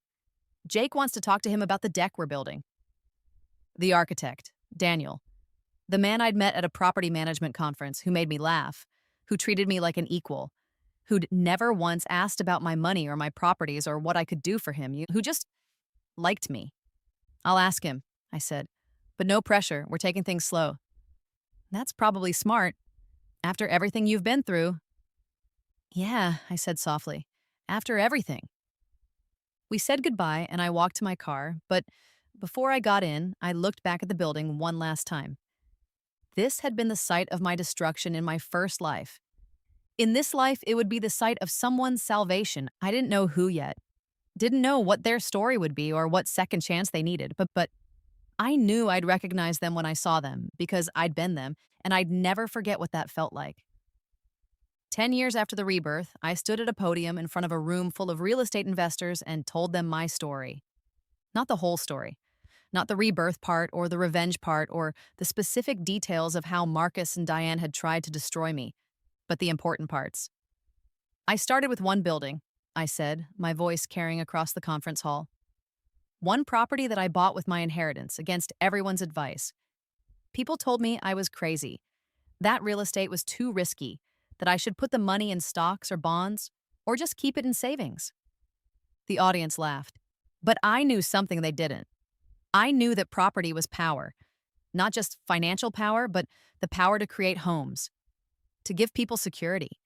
Jake wants to talk to him about the deck we're building. The architect, Daniel. The man I'd met at a property management conference who made me laugh, who treated me like an equal, who'd never once asked about my money or my properties or what I could do for him, who just liked me. I'll ask him, I said. But no pressure, we're taking things slow. That's probably smart. After everything you've been through. Yeah, I said softly. After everything. We said goodbye and I walked to my car, but before I got in, I looked back at the building one last time. This had been the site of my destruction in my first life. In this life, it would be the site of someone's salvation. I didn't know who yet. Didn't know what their story would be or what second chance they needed, but I knew I'd recognize them when I saw them because I'd been them, and I'd never forget what that felt like. 10 years after the rebirth, I stood at a podium in front of a room full of real estate investors and told them my story. Not the whole story, not the rebirth part or the revenge part or the specific details of how Marcus and Diane had tried to destroy me, but the important parts. I started with one building, I said, my voice carrying across the conference hall. One property that I bought with my inheritance against everyone's advice. People told me I was crazy. That real estate was too risky, that I should put the money in stocks or bonds, or just keep it in savings. The audience laughed. But I knew something they didn't. I knew that property was power. Not just financial power, but the power to create homes, to give people security,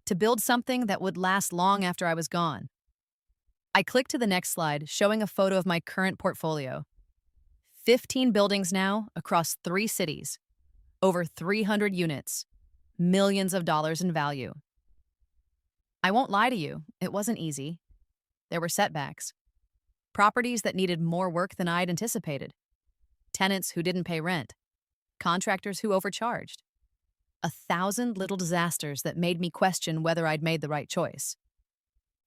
to build something that would last long after I was gone. I clicked to the next slide, showing a photo of my current portfolio. 15 buildings now, across 3 cities. Over 300 units. Millions of dollars in value. I won't lie to you, it wasn't easy. There were setbacks. Properties that needed more work than I'd anticipated. Tenants who didn't pay rent. Contractors who overcharged. 1,000 little disasters that made me question whether I'd made the right choice.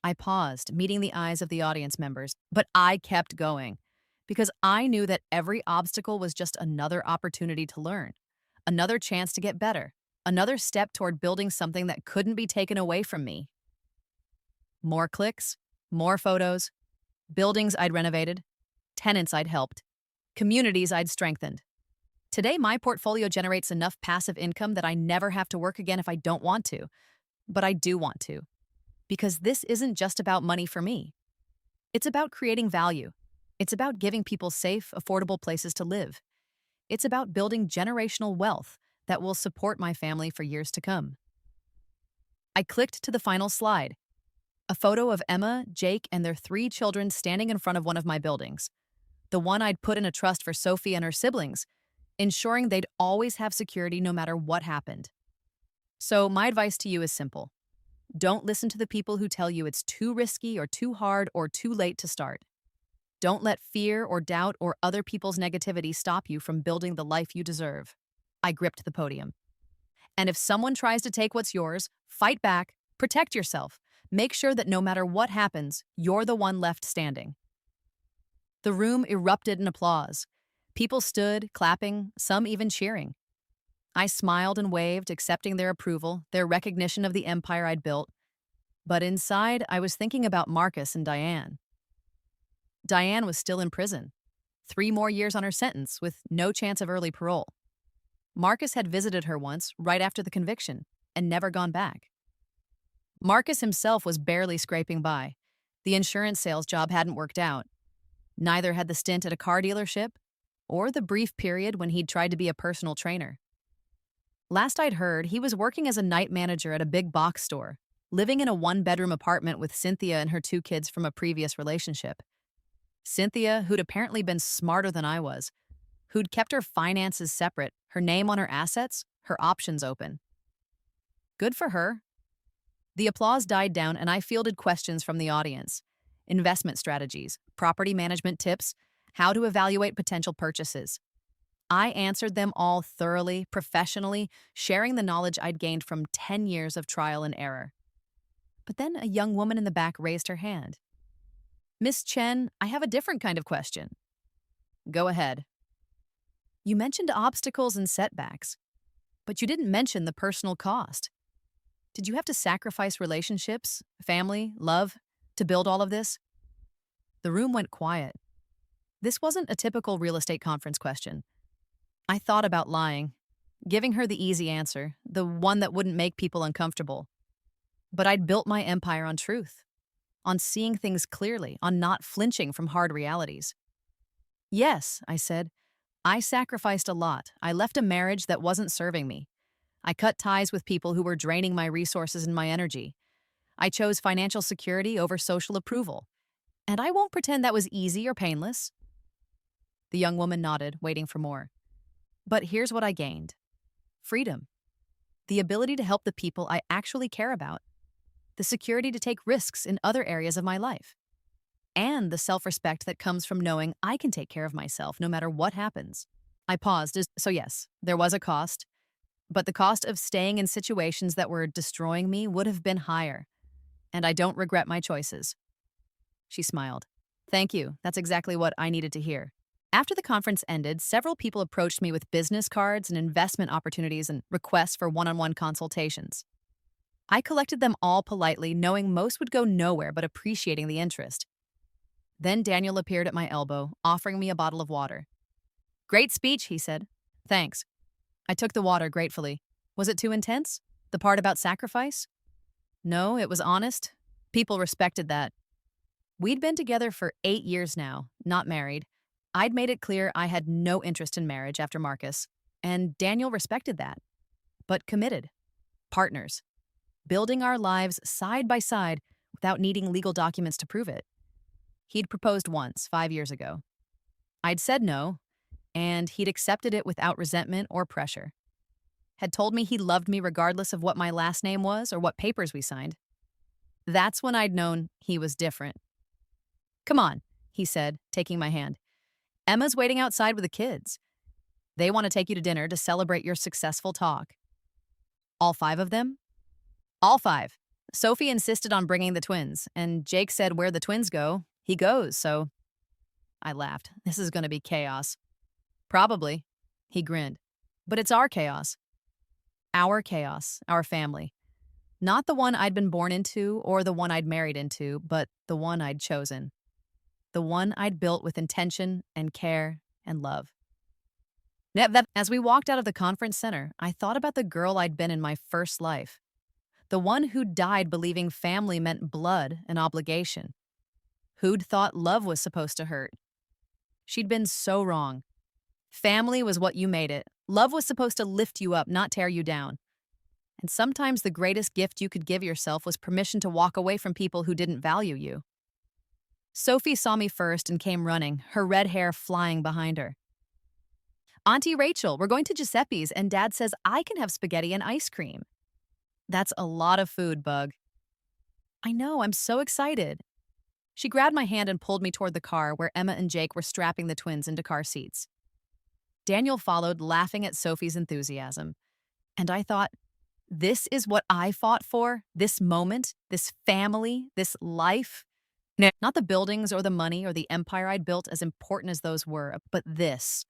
I paused, meeting the eyes of the audience members, but I kept going because I knew that every obstacle was just another opportunity to learn, another chance to get better, another step toward building something that couldn't be taken away from me. More clicks, more photos, buildings I'd renovated, tenants I'd helped, communities I'd strengthened. Today, my portfolio generates enough passive income that I never have to work again if I don't want to. But I do want to. Because this isn't just about money for me. It's about creating value. It's about giving people safe, affordable places to live. It's about building generational wealth that will support my family for years to come. I clicked to the final slide. A photo of Emma, Jake, and their 3 children standing in front of one of my buildings. The one I'd put in a trust for Sophie and her siblings, ensuring they'd always have security no matter what happened. So my advice to you is simple. Don't listen to the people who tell you it's too risky or too hard or too late to start. Don't let fear or doubt or other people's negativity stop you from building the life you deserve. I gripped the podium. And if someone tries to take what's yours, fight back, protect yourself. Make sure that no matter what happens, you're the one left standing. The room erupted in applause. People stood, clapping, some even cheering. I smiled and waved, accepting their approval, their recognition of the empire I'd built. But inside, I was thinking about Marcus and Diane. Diane was still in prison. 3 more years on her sentence, with no chance of early parole. Marcus had visited her once, right after the conviction, and never gone back. Marcus himself was barely scraping by. The insurance sales job hadn't worked out. Neither had the stint at a car dealership, or the brief period when he'd tried to be a personal trainer. Last I'd heard, he was working as a night manager at a big box store, living in a 1-bedroom apartment with Cynthia and her 2 kids from a previous relationship. Cynthia, who'd apparently been smarter than I was, who'd kept her finances separate, her name on her assets, her options open. Good for her. The applause died down and I fielded questions from the audience. Investment strategies, property management tips, how to evaluate potential purchases. I answered them all thoroughly, professionally, sharing the knowledge I'd gained from 10 years of trial and error. But then a young woman in the back raised her hand. Miss Chen, I have a different kind of question. Go ahead. You mentioned obstacles and setbacks, but you didn't mention the personal cost. Did you have to sacrifice relationships, family, love, to build all of this? The room went quiet. This wasn't a typical real estate conference question. I thought about lying, giving her the easy answer, the one that wouldn't make people uncomfortable. But I'd built my empire on truth, on seeing things clearly, on not flinching from hard realities. Yes, I said, I sacrificed a lot. I left a marriage that wasn't serving me. I cut ties with people who were draining my resources and my energy. I chose financial security over social approval. And I won't pretend that was easy or painless. The young woman nodded, waiting for more. But here's what I gained. Freedom. The ability to help the people I actually care about. The security to take risks in other areas of my life. And the self-respect that comes from knowing I can take care of myself no matter what happens. I paused. So yes, there was a cost. But the cost of staying in situations that were destroying me would have been higher, and I don't regret my choices. She smiled. Thank you. That's exactly what I needed to hear. After the conference ended, several people approached me with business cards and investment opportunities and requests for one-on-one consultations. I collected them all politely, knowing most would go nowhere but appreciating the interest. Then Daniel appeared at my elbow, offering me a bottle of water. Great speech, he said. Thanks. I took the water gratefully. Was it too intense? The part about sacrifice? No, it was honest. People respected that. We'd been together for 8 years now, not married. I'd made it clear I had no interest in marriage after Marcus, and Daniel respected that. But committed. Partners. Building our lives side by side without needing legal documents to prove it. He'd proposed once, 5 years ago. I'd said no, and he'd accepted it without resentment or pressure. Had told me he loved me regardless of what my last name was or what papers we signed. That's when I'd known he was different. Come on, he said, taking my hand. Emma's waiting outside with the kids. They want to take you to dinner to celebrate your successful talk. All 5 of them? All 5. Sophie insisted on bringing the twins, and Jake said where the twins go, he goes, so... I laughed. This is going to be chaos. Probably. He grinned. But it's our chaos. Our chaos, our family. Not the one I'd been born into or the one I'd married into, but the one I'd chosen. The one I'd built with intention and care and love. As we walked out of the conference center, I thought about the girl I'd been in my first life. The one who'd died believing family meant blood and obligation. Who'd thought love was supposed to hurt. She'd been so wrong. Family was what you made it. Love was supposed to lift you up, not tear you down. And sometimes the greatest gift you could give yourself was permission to walk away from people who didn't value you. Sophie saw me first and came running, her red hair flying behind her. Auntie Rachel, we're going to Giuseppe's and Dad says I can have spaghetti and ice cream. That's a lot of food, Bug. I know, I'm so excited. She grabbed my hand and pulled me toward the car where Emma and Jake were strapping the twins into car seats. Daniel followed, laughing at Sophie's enthusiasm. And I thought, this is what I fought for? This moment? This family? This life? Not the buildings or the money or the empire I'd built, as important as those were, but this.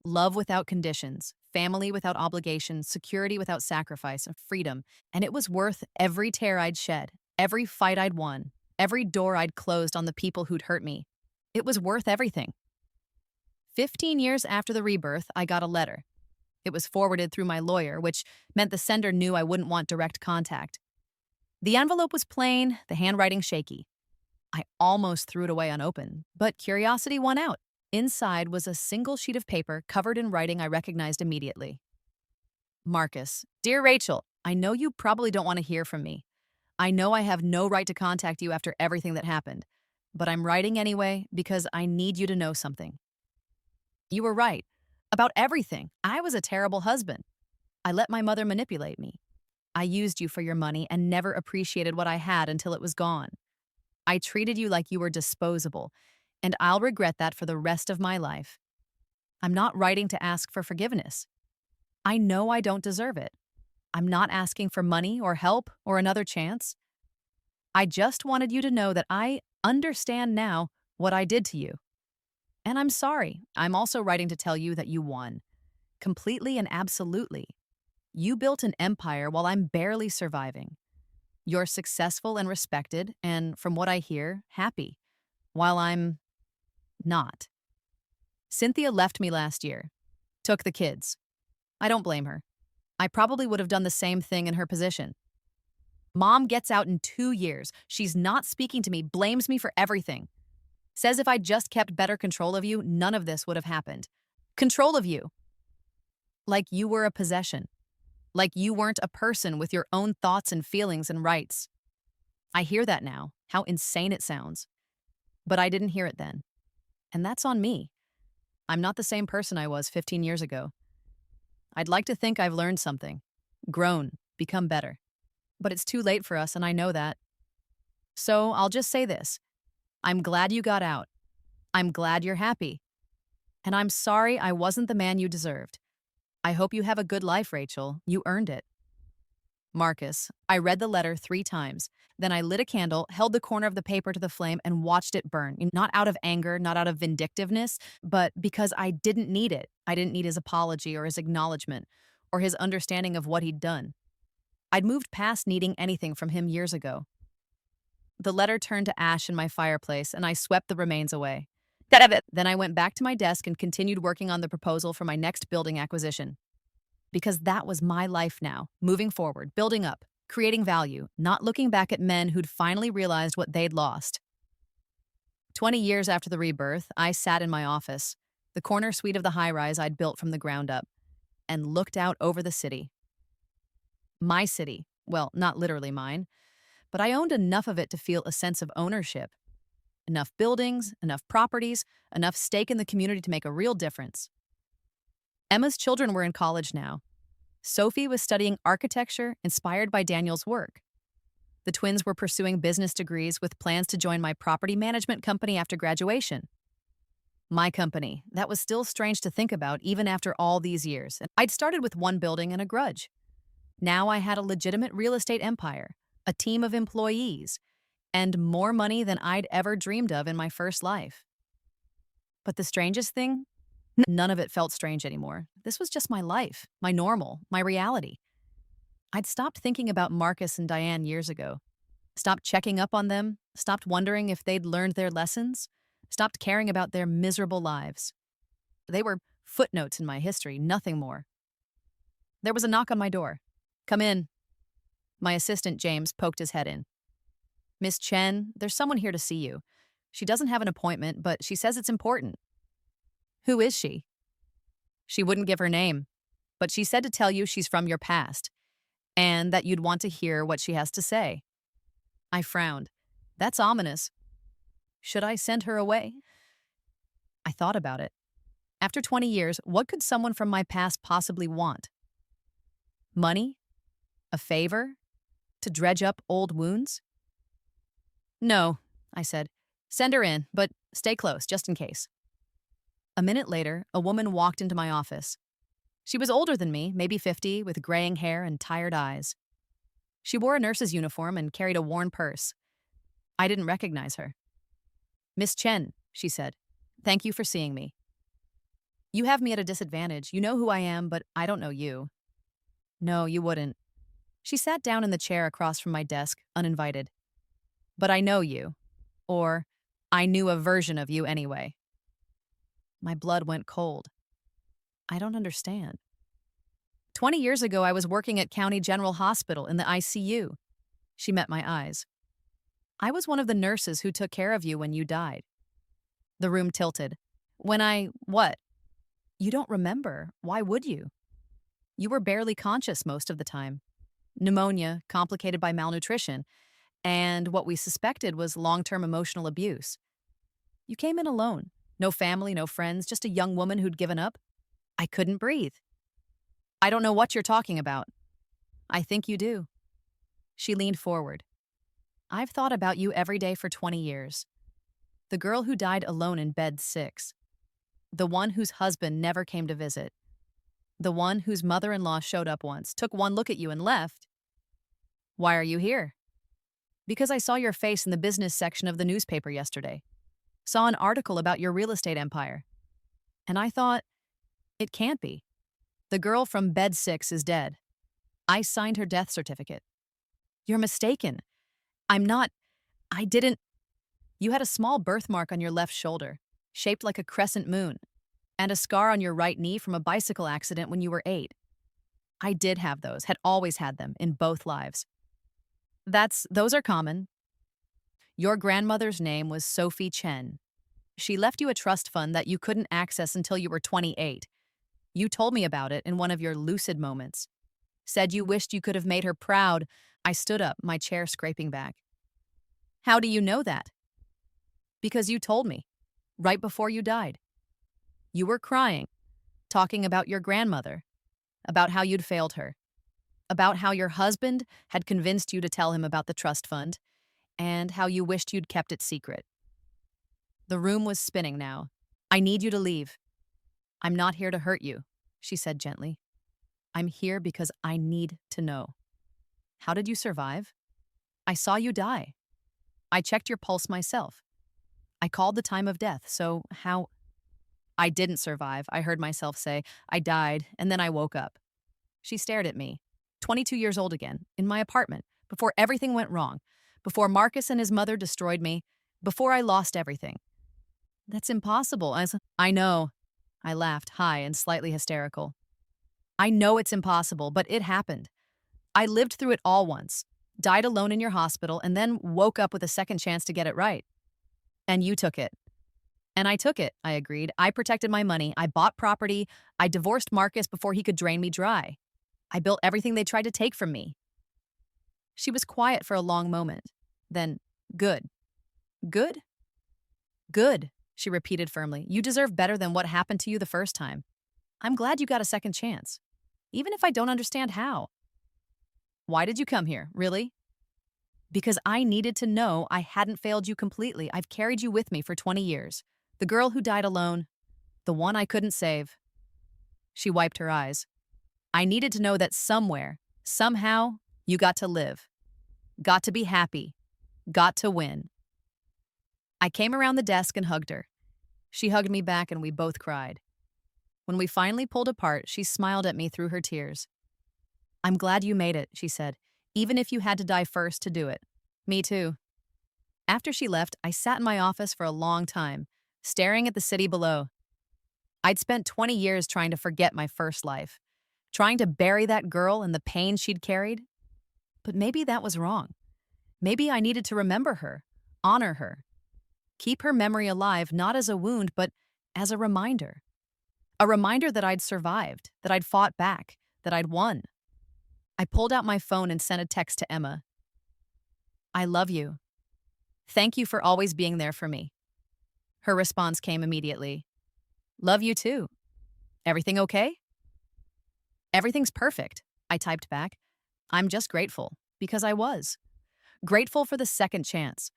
Love without conditions, family without obligation, security without sacrifice, and freedom. And it was worth every tear I'd shed, every fight I'd won, every door I'd closed on the people who'd hurt me. It was worth everything. 15 years after the rebirth, I got a letter. It was forwarded through my lawyer, which meant the sender knew I wouldn't want direct contact. The envelope was plain, the handwriting shaky. I almost threw it away unopened, but curiosity won out. Inside was a single sheet of paper covered in writing I recognized immediately. Marcus, Dear Rachel, I know you probably don't want to hear from me. I know I have no right to contact you after everything that happened, but I'm writing anyway because I need you to know something. You were right. About everything. I was a terrible husband. I let my mother manipulate me. I used you for your money and never appreciated what I had until it was gone. I treated you like you were disposable, and I'll regret that for the rest of my life. I'm not writing to ask for forgiveness. I know I don't deserve it. I'm not asking for money or help or another chance. I just wanted you to know that I understand now what I did to you. And I'm sorry. I'm also writing to tell you that you won. Completely and absolutely. You built an empire while I'm barely surviving. You're successful and respected, and from what I hear, happy, while I'm not. Cynthia left me last year. Took the kids. I don't blame her. I probably would have done the same thing in her position. Mom gets out in 2 years. She's not speaking to me, blames me for everything. Says if I just kept better control of you, none of this would have happened. Control of you. Like you were a possession. Like you weren't a person with your own thoughts and feelings and rights. I hear that now, how insane it sounds. But I didn't hear it then. And that's on me. I'm not the same person I was 15 years ago. I'd like to think I've learned something, grown, become better. But it's too late for us, and I know that. So I'll just say this. I'm glad you got out. I'm glad you're happy. And I'm sorry I wasn't the man you deserved. I hope you have a good life, Rachel. You earned it. Marcus, I read the letter 3 times. Then I lit a candle, held the corner of the paper to the flame, and watched it burn. Not out of anger, not out of vindictiveness, but because I didn't need it. I didn't need his apology or his acknowledgement or his understanding of what he'd done. I'd moved past needing anything from him years ago. The letter turned to ash in my fireplace, and I swept the remains away. Then I went back to my desk and continued working on the proposal for my next building acquisition. Because that was my life now, moving forward, building up, creating value, not looking back at men who'd finally realized what they'd lost. 20 years after the rebirth, I sat in my office, the corner suite of the high-rise I'd built from the ground up, and looked out over the city. My city. Well, not literally mine, but I owned enough of it to feel a sense of ownership. Enough buildings, enough properties, enough stake in the community to make a real difference. Emma's children were in college now. Sophie was studying architecture inspired by Daniel's work. The twins were pursuing business degrees with plans to join my property management company after graduation. My company. That was still strange to think about even after all these years. I'd started with one building and a grudge. Now I had a legitimate real estate empire, a team of employees, and more money than I'd ever dreamed of in my first life. But the strangest thing? None of it felt strange anymore. This was just my life, my normal, my reality. I'd stopped thinking about Marcus and Diane years ago. Stopped checking up on them, stopped wondering if they'd learned their lessons, stopped caring about their miserable lives. They were footnotes in my history, nothing more. There was a knock on my door. "Come in." My assistant, James, poked his head in. "Miss Chen, there's someone here to see you. She doesn't have an appointment, but she says it's important." "Who is she?" "She wouldn't give her name, but she said to tell you she's from your past, and that you'd want to hear what she has to say." I frowned. That's ominous. Should I send her away? I thought about it. After 20 years, what could someone from my past possibly want? Money? A favor? To dredge up old wounds? "No," I said. "Send her in, but stay close, just in case." A minute later, a woman walked into my office. She was older than me, maybe 50, with graying hair and tired eyes. She wore a nurse's uniform and carried a worn purse. I didn't recognize her. "Miss Chen," she said. "Thank you for seeing me. You have me at a disadvantage. You know who I am, but I don't know you." "No, you wouldn't." She sat down in the chair across from my desk, uninvited. "But I know you. Or, I knew a version of you anyway." My blood went cold. I don't understand. 20 years ago, I was working at County General Hospital in the ICU. She met my eyes. "I was one of the nurses who took care of you when you died." The room tilted. What? You don't remember. Why would you? You were barely conscious most of the time. Pneumonia, complicated by malnutrition, and what we suspected was long-term emotional abuse. You came in alone. No family, no friends, just a young woman who'd given up. I couldn't breathe. "I don't know what you're talking about." "I think you do." She leaned forward. "I've thought about you every day for 20 years. The girl who died alone in bed 6. The one whose husband never came to visit. The one whose mother-in-law showed up once, took one look at you and left. Why are you here?" "Because I saw your face in the business section of the newspaper yesterday. Saw an article about your real estate empire. And I thought, it can't be. The girl from bed 6 is dead. I signed her death certificate." "You're mistaken. I didn't." "You had a small birthmark on your left shoulder, shaped like a crescent moon, and a scar on your right knee from a bicycle accident when you were 8. I did have those, had always had them, in both lives. Those are common. Your grandmother's name was Sophie Chen. She left you a trust fund that you couldn't access until you were 28. You told me about it in one of your lucid moments. Said you wished you could have made her proud." I stood up, my chair scraping back. "How do you know that?" "Because you told me, right before you died. You were crying, talking about your grandmother, about how you'd failed her, about how your husband had convinced you to tell him about the trust fund, and how you wished you'd kept it secret." The room was spinning now. "I need you to leave." "I'm not here to hurt you," she said gently. I'm here because I need to know. How did you survive? I saw you die. I checked your pulse myself. I called the time of death, so how? I didn't survive, I heard myself say. I died, and then I woke up. She stared at me, 22 years old again, in my apartment, before everything went wrong, before Marcus and his mother destroyed me, before I lost everything. That's impossible. I know. I laughed, high and slightly hysterical. I know it's impossible, but it happened. I lived through it all once, died alone in your hospital, and then woke up with a second chance to get it right. And you took it. And I took it, I agreed. I protected my money. I bought property. I divorced Marcus before he could drain me dry. I built everything they tried to take from me. She was quiet for a long moment. Then, good. Good? Good, she repeated firmly. You deserve better than what happened to you the first time. I'm glad you got a second chance, even if I don't understand how. Why did you come here, really? Because I needed to know I hadn't failed you completely. I've carried you with me for 20 years. The girl who died alone, the one I couldn't save. She wiped her eyes. I needed to know that somewhere, somehow, you got to live, got to be happy, got to win. I came around the desk and hugged her. She hugged me back and we both cried. When we finally pulled apart, she smiled at me through her tears. I'm glad you made it, she said, even if you had to die first to do it. Me too. After she left, I sat in my office for a long time, staring at the city below. I'd spent 20 years trying to forget my first life, trying to bury that girl and the pain she'd carried. But maybe that was wrong. Maybe I needed to remember her, honor her, keep her memory alive, not as a wound, but as a reminder. A reminder that I'd survived, that I'd fought back, that I'd won. I pulled out my phone and sent a text to Emma. I love you. Thank you for always being there for me. Her response came immediately. Love you too. Everything okay? Everything's perfect, I typed back. I'm just grateful, because I was. Grateful for the second chance.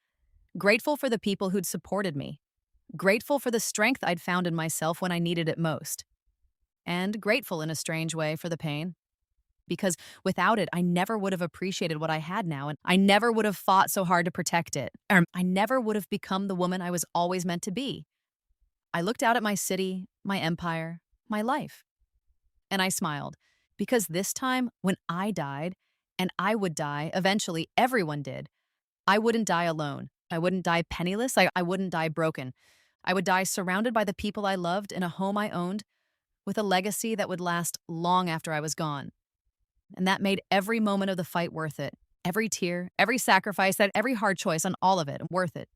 Grateful for the people who'd supported me. Grateful for the strength I'd found in myself when I needed it most. And grateful in a strange way for the pain. Because without it, I never would have appreciated what I had now, and I never would have fought so hard to protect it. I never would have become the woman I was always meant to be. I looked out at my city, my empire, my life. And I smiled, because this time, when I died, and I would die, eventually everyone did, I wouldn't die alone. I wouldn't die penniless. I wouldn't die broken. I would die surrounded by the people I loved in a home I owned, with a legacy that would last long after I was gone. And that made every moment of the fight worth it. Every tear, every sacrifice, every hard choice, and all of it worth it.